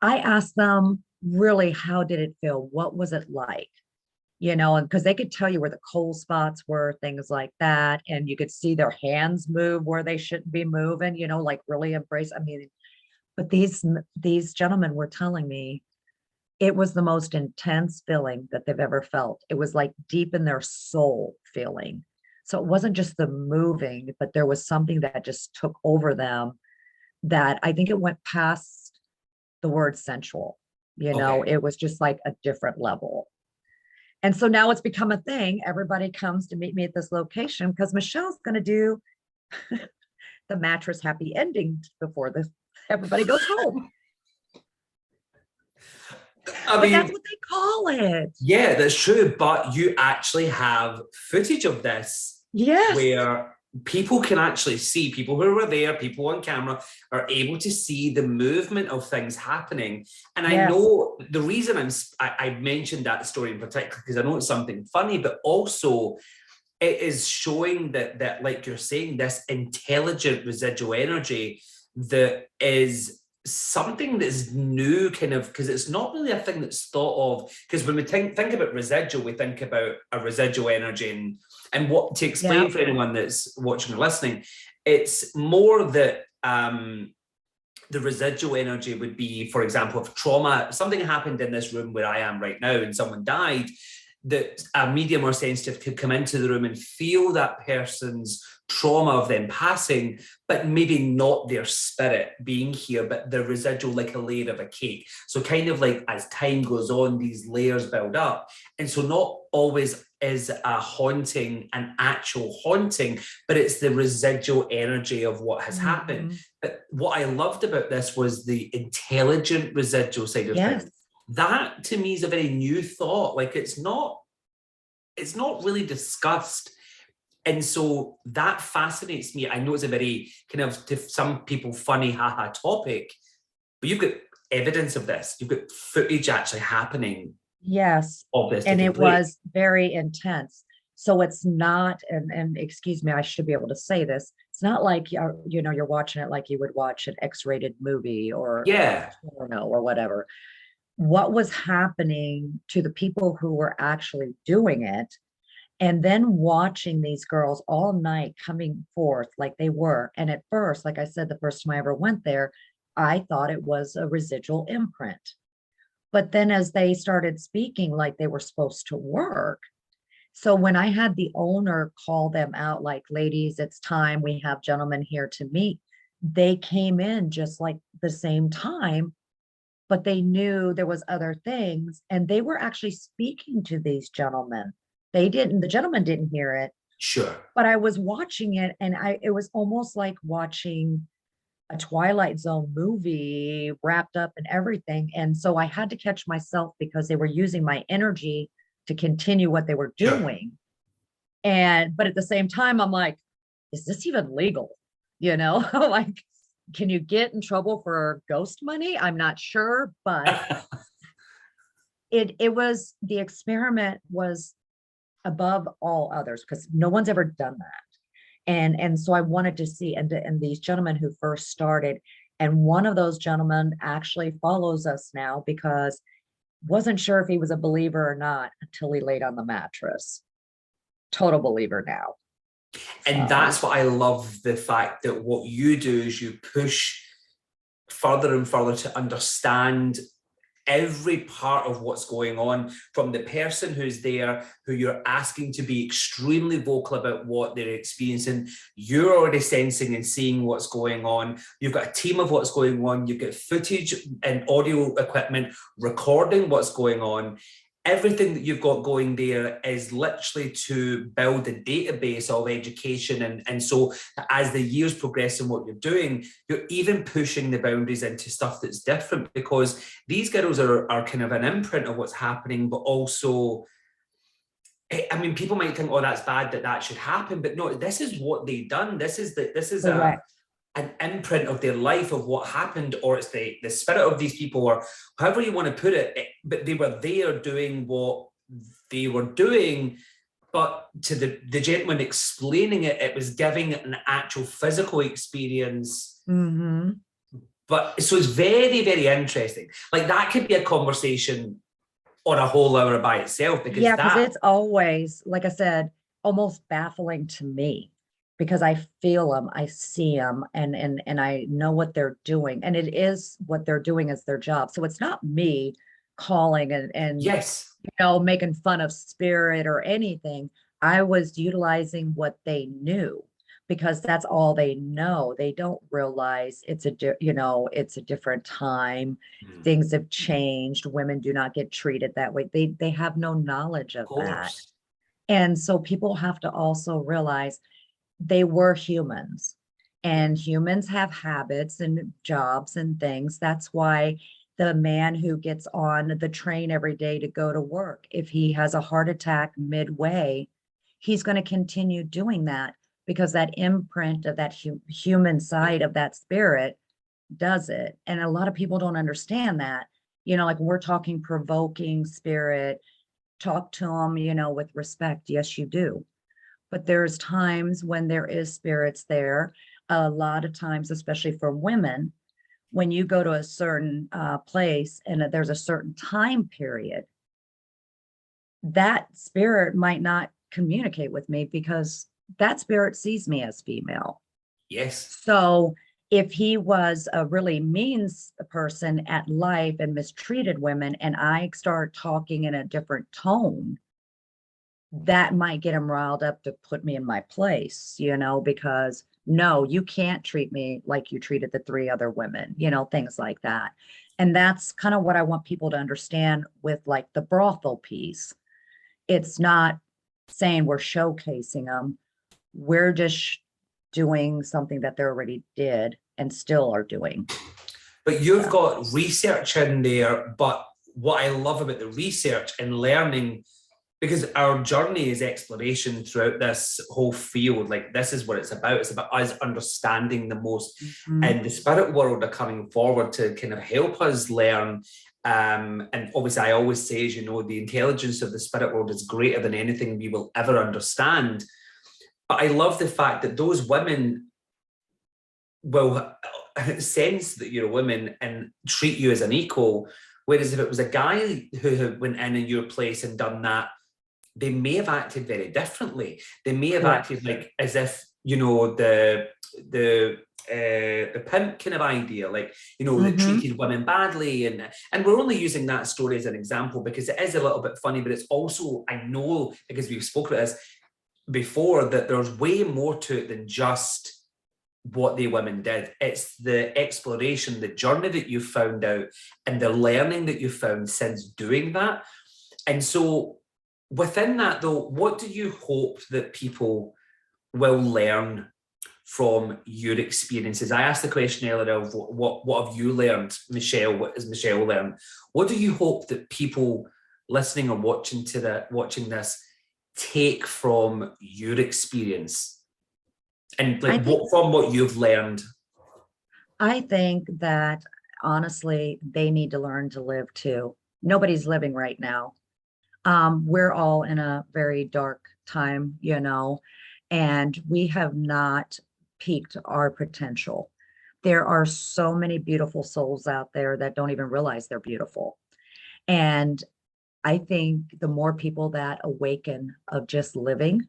I asked them, really, how did it feel? What was it like? And because they could tell you where the cold spots were, things like that. And you could see their hands move where they shouldn't be moving, like really embrace. I mean, but these gentlemen were telling me it was the most intense feeling that they've ever felt. It was like deep in their soul feeling. So it wasn't just the moving, but there was something that just took over them that I think it went past the word sensual. Okay. It was just like a different level. And so now it's become a thing. Everybody comes to meet me at this location because Michelle's going to do the mattress happy ending before everybody goes home. I But mean, that's what they call it. yeah, that's true. But you actually have footage of this Yes. where people can actually see, people who were there, people on camera are able to see the movement of things happening. And I Yes. know the reason I mentioned that story in particular, because I know it's something funny, but also it is showing that like you're saying, this intelligent residual energy that is something that's new, kind of, because it's not really a thing that's thought of. Because when we think about residual, we think about a residual energy, and what to explain for anyone that's watching or listening, it's more that the residual energy would be, for example, if trauma, something happened in this room where I am right now and someone died, that a medium or sensitive could come into the room and feel that person's trauma of them passing, but maybe not their spirit being here, but the residual, like a layer of a cake. So kind of like as time goes on, these layers build up. And so not always is a haunting an actual haunting, but it's the residual energy of what has happened. But what I loved about this was the intelligent residual side of things. That to me is a very new thought. Like it's not really discussed. And so that fascinates me. I know it's a very kind of, to some people, funny haha topic, but you've got evidence of this. You've got footage actually happening. Yes. Of this. And it was very intense. So it's not, and excuse me, I should be able to say this. It's not like you're watching it like you would watch an X-rated movie or porno or whatever. What was happening to the people who were actually doing it, and then watching these girls all night coming forth like they were. And at first, like I said, the first time I ever went there, I thought it was a residual imprint. But then as they started speaking like they were supposed to work, so when I had the owner call them out, like, ladies, it's time, we have gentlemen here to meet, they came in just like the same time, but they knew there was other things, and they were actually speaking to these gentlemen. The gentleman didn't hear it. Sure. But I was watching it, and it was almost like watching a Twilight Zone movie wrapped up in everything. And so I had to catch myself because they were using my energy to continue what they were doing. Sure. But at the same time, I'm like, is this even legal? Like, can you get in trouble for ghost money? I'm not sure, but the experiment was above all others because no one's ever done that. And so I wanted to see, and these gentlemen who first started, and one of those gentlemen actually follows us now because Wasn't sure if he was a believer or not until he laid on the mattress. Total believer now. And So that's what I love, the fact that what you do is you push further and further to understand every part of what's going on, from the person who's there, who you're asking to be extremely vocal about what they're experiencing. You're already sensing and seeing what's going on. You've got a team of what's going on. You've got footage and audio equipment recording what's going on. Everything that you've got going there is literally to build a database of education. And so as the years progress in what you're doing, you're even pushing the boundaries into stuff that's different, because these girls are kind of an imprint of what's happening, but also, I mean, people might think, oh, that's bad that that should happen, but no, this is what they've done. This is correct. an imprint of their life, of what happened, or it's the spirit of these people, or however you want to put it. But they were there doing what they were doing. But to the gentleman explaining it, it was giving an actual physical experience. Mm-hmm. But so it's very, very interesting. Like, that could be a conversation on a whole hour by itself, because Yeah, because that, it's always, like I said, almost baffling to me because I feel them, I see them, and I know what they're doing, and it is what they're doing is their job. So it's not me calling and yes, making fun of spirit or anything. I was utilizing what they knew because that's all they know. They don't realize it's it's a different time. of Things have changed. Women do not get treated that way. They have no knowledge of that. course, And so people have to also realize they were humans, and humans have habits and jobs and things. That's why the man who gets on the train every day to go to work, if he has a heart attack midway, he's going to continue doing that because that imprint of that human side of that spirit does it. And a lot of people don't understand that. Like we're talking provoking spirit, talk to them, with respect. Yes, you do. But there's times when there is spirits there. A lot of times, especially for women, when you go to a certain place and there's a certain time period, that spirit might not communicate with me because that spirit sees me as female. yes. So if he was a really mean person at life and mistreated women, and I start talking in a different tone, that might get him riled up to put me in my place, because no, you can't treat me like you treated the three other women, things like that. And that's kind of what I want people to understand with like the brothel piece. It's not saying we're showcasing them. We're just doing something that they already did and still are doing. But you've So, got research in there. But what I love about the research and learning, because our journey is exploration throughout this whole field, like this is what it's about. It's about us understanding the most, mhm. and the spirit world are coming forward to kind of help us learn. And obviously, I always say, as you know, the intelligence of the spirit world is greater than anything we will ever understand. But I love the fact that those women will sense that you're a woman and treat you as an equal. Whereas if it was a guy who had went in your place and done that, they may have acted very differently. They may have Correct. acted like as if, the pimp kind of idea, like, that Hmm. treated women badly. And we're only using that story as an example because it is a little bit funny, but it's also, I know, because we've spoken about this before, that there's way more to it than just what the women did. It's the exploration, the journey that you found out, and the learning that you found since doing that. And so within that, though, what do you hope that people will learn from your experiences? I asked the question earlier of what have you learned, Michelle? What has Michelle learned? What do you hope that people listening or watching this take from your experience, and I like think what from what you've learned? I think that honestly, they need to learn to live too. Nobody's living right now. We're all in a very dark time, and we have not peaked our potential. There are so many beautiful souls out there that don't even realize they're beautiful. And I think the more people that awaken of just living,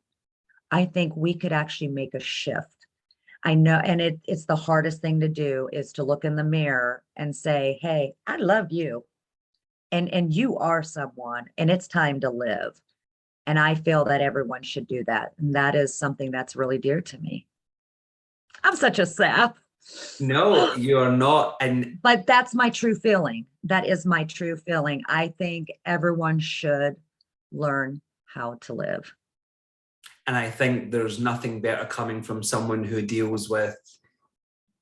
I think we could actually make a shift. I know, and it's the hardest thing to do is to look in the mirror and say, hey, I love you. And you are someone, and it's time to live. And I feel that everyone should do that. And that is something that's really dear to me. I'm such a sap. No, you're not. And But that's my true feeling. That is my true feeling. I think everyone should learn how to live. I think there's nothing better coming from someone who deals with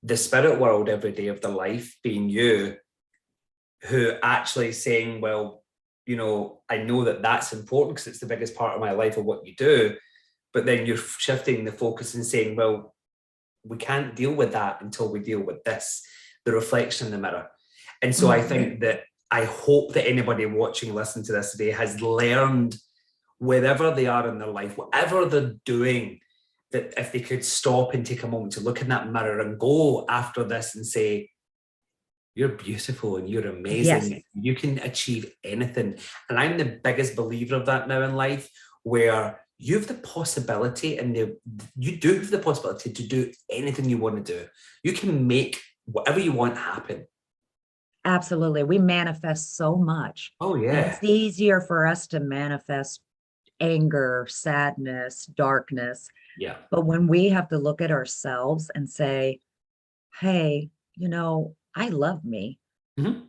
the spirit world every day of their life, being you, who actually saying, well, you know, I know that that's important because it's the biggest part of my life of what you do. But then you're shifting the focus and saying, well, we can't deal with that until we deal with this, the reflection in the mirror. And so I think that I hope that anybody watching, listening to this today has learned wherever they are in their life, whatever they're doing, that if they could stop and take a moment to look in that mirror and go after this and say, you're beautiful and you're Yes, amazing. You can achieve anything. And I'm the biggest believer of that now in life, where you have the possibility and you do have the possibility to do anything you want to do. You can make whatever you want happen. absolutely. We manifest so much. Oh, And yeah. it's easier for us to manifest anger, sadness, darkness. Yeah. But when we have to look at ourselves and say, hey, I love me, Mhm.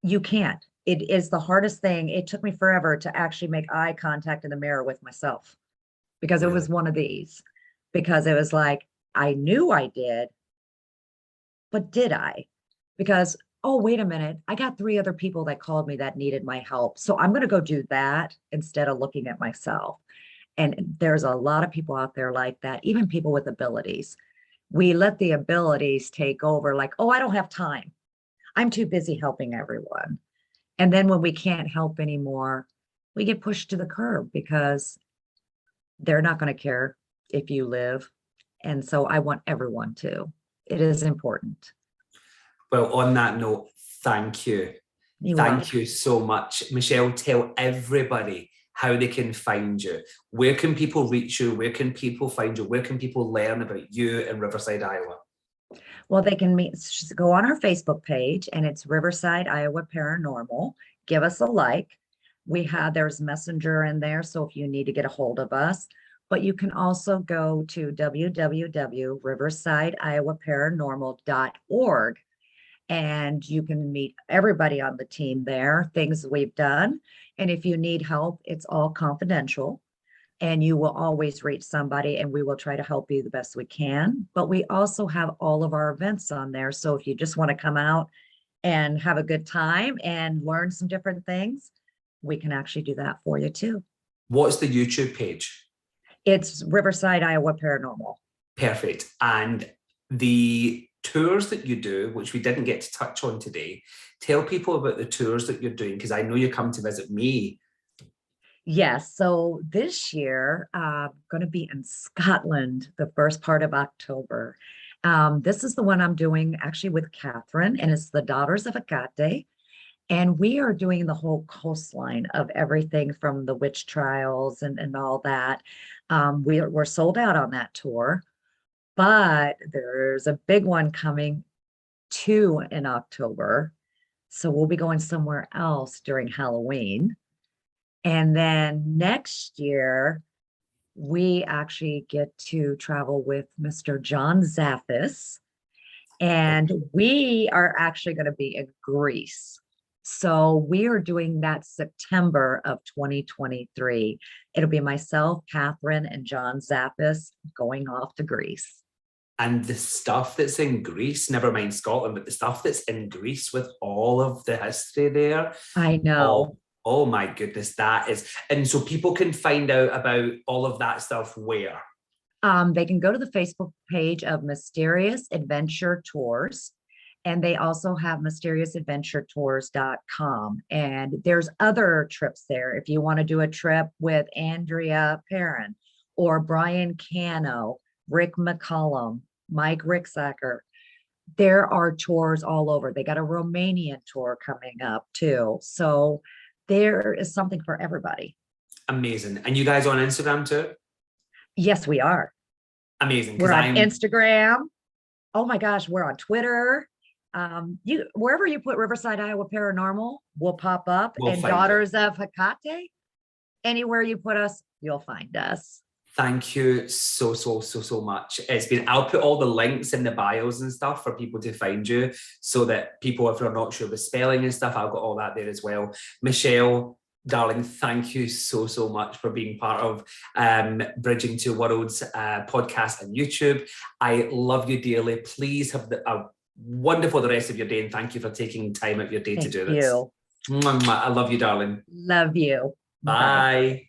you can't. It is the hardest thing. It took me forever to actually make eye contact in the mirror with myself because it Really. was one of these. Because it was like, I knew I did, but did I? Because, oh, wait a minute, I got three other people that called me that needed my help. So I'm going to go do that instead of looking at myself. And there's a lot of people out there like that, even people with abilities. We let the abilities take over, like, oh, I don't have time. I'm too busy helping everyone. And then when we can't help anymore, we get pushed to the curb because they're not going to care if you live. And so I want everyone to. It is important. Well, on that note, thank you. You're Thank welcome. you so much. Michelle, tell everybody how they can find you. Where can people reach you? Where can people find you? Where can people learn about you in Riverside, Iowa? Well, they can go on our Facebook page, and it's Riverside Iowa Paranormal. Give us a like. There's Messenger in there, so if you need to get a hold of us. But you can also go to www.riversideiowa.paranormal.org, and you can meet everybody on the team there, things we've done. And if you need help, it's all confidential, and you will always reach somebody, and we will try to help you the best we can. But we also have all of our events on there. So if you just want to come out and have a good time and learn some different things, we can actually do that for you too. What's the YouTube page? It's Riverside Iowa Paranormal. Perfect. And the tours that you do, which we didn't get to touch on today, tell people about the tours that you're doing, because I know you come to visit me. Yes. So this year, I'm going to be in Scotland the first part of October. This is the one I'm doing actually with Catherine, and it's the Daughters of Agate. And we are doing the whole coastline of everything from the witch trials and all that. We're sold out on that tour, but there's a big one coming too in October. So we'll be going somewhere else during Halloween. And then next year, we actually get to travel with Mr. John Zaffis, and we are actually going to be in Greece. So we are doing that September of 2023. It'll be myself, Catherine, and John Zappis going off to Greece. And the stuff that's in Greece, never mind Scotland, but the stuff that's in Greece with all of the history there. I Oh, know. oh my goodness, that is. And so people can find out about all of that stuff where? They can go to the Facebook page of Mysterious Adventure Tours. And they also have mysteriousAdventuretours.com. And there's other trips there. If you want to do a trip with Andrea Perrin or Brian Cano, Rick McCullum, Mike Ricksacker, there are tours all over. They got a Romanian tour coming up too. So there is something for everybody. Amazing. And you guys on Instagram too? Yes, we are. Amazing. We're on Instagram. Oh my gosh, we're on Twitter. You wherever you put Riverside Iowa Paranormal will pop up, We'll and find Daughters of Hecate, anywhere you put us, you'll find us. Thank you so much. I'll put all the links in the bios and stuff for people to find you, so that people, if they're not sure the spelling and stuff, I've got all that there as well. Michelle, darling, thank you so much for being part of Bridging Two Worlds podcast and YouTube. I love you dearly. Please have a wonderful the rest of your day, and thank you for taking time out of your day to do this. Thank you. I love you, darling. Love you. Bye.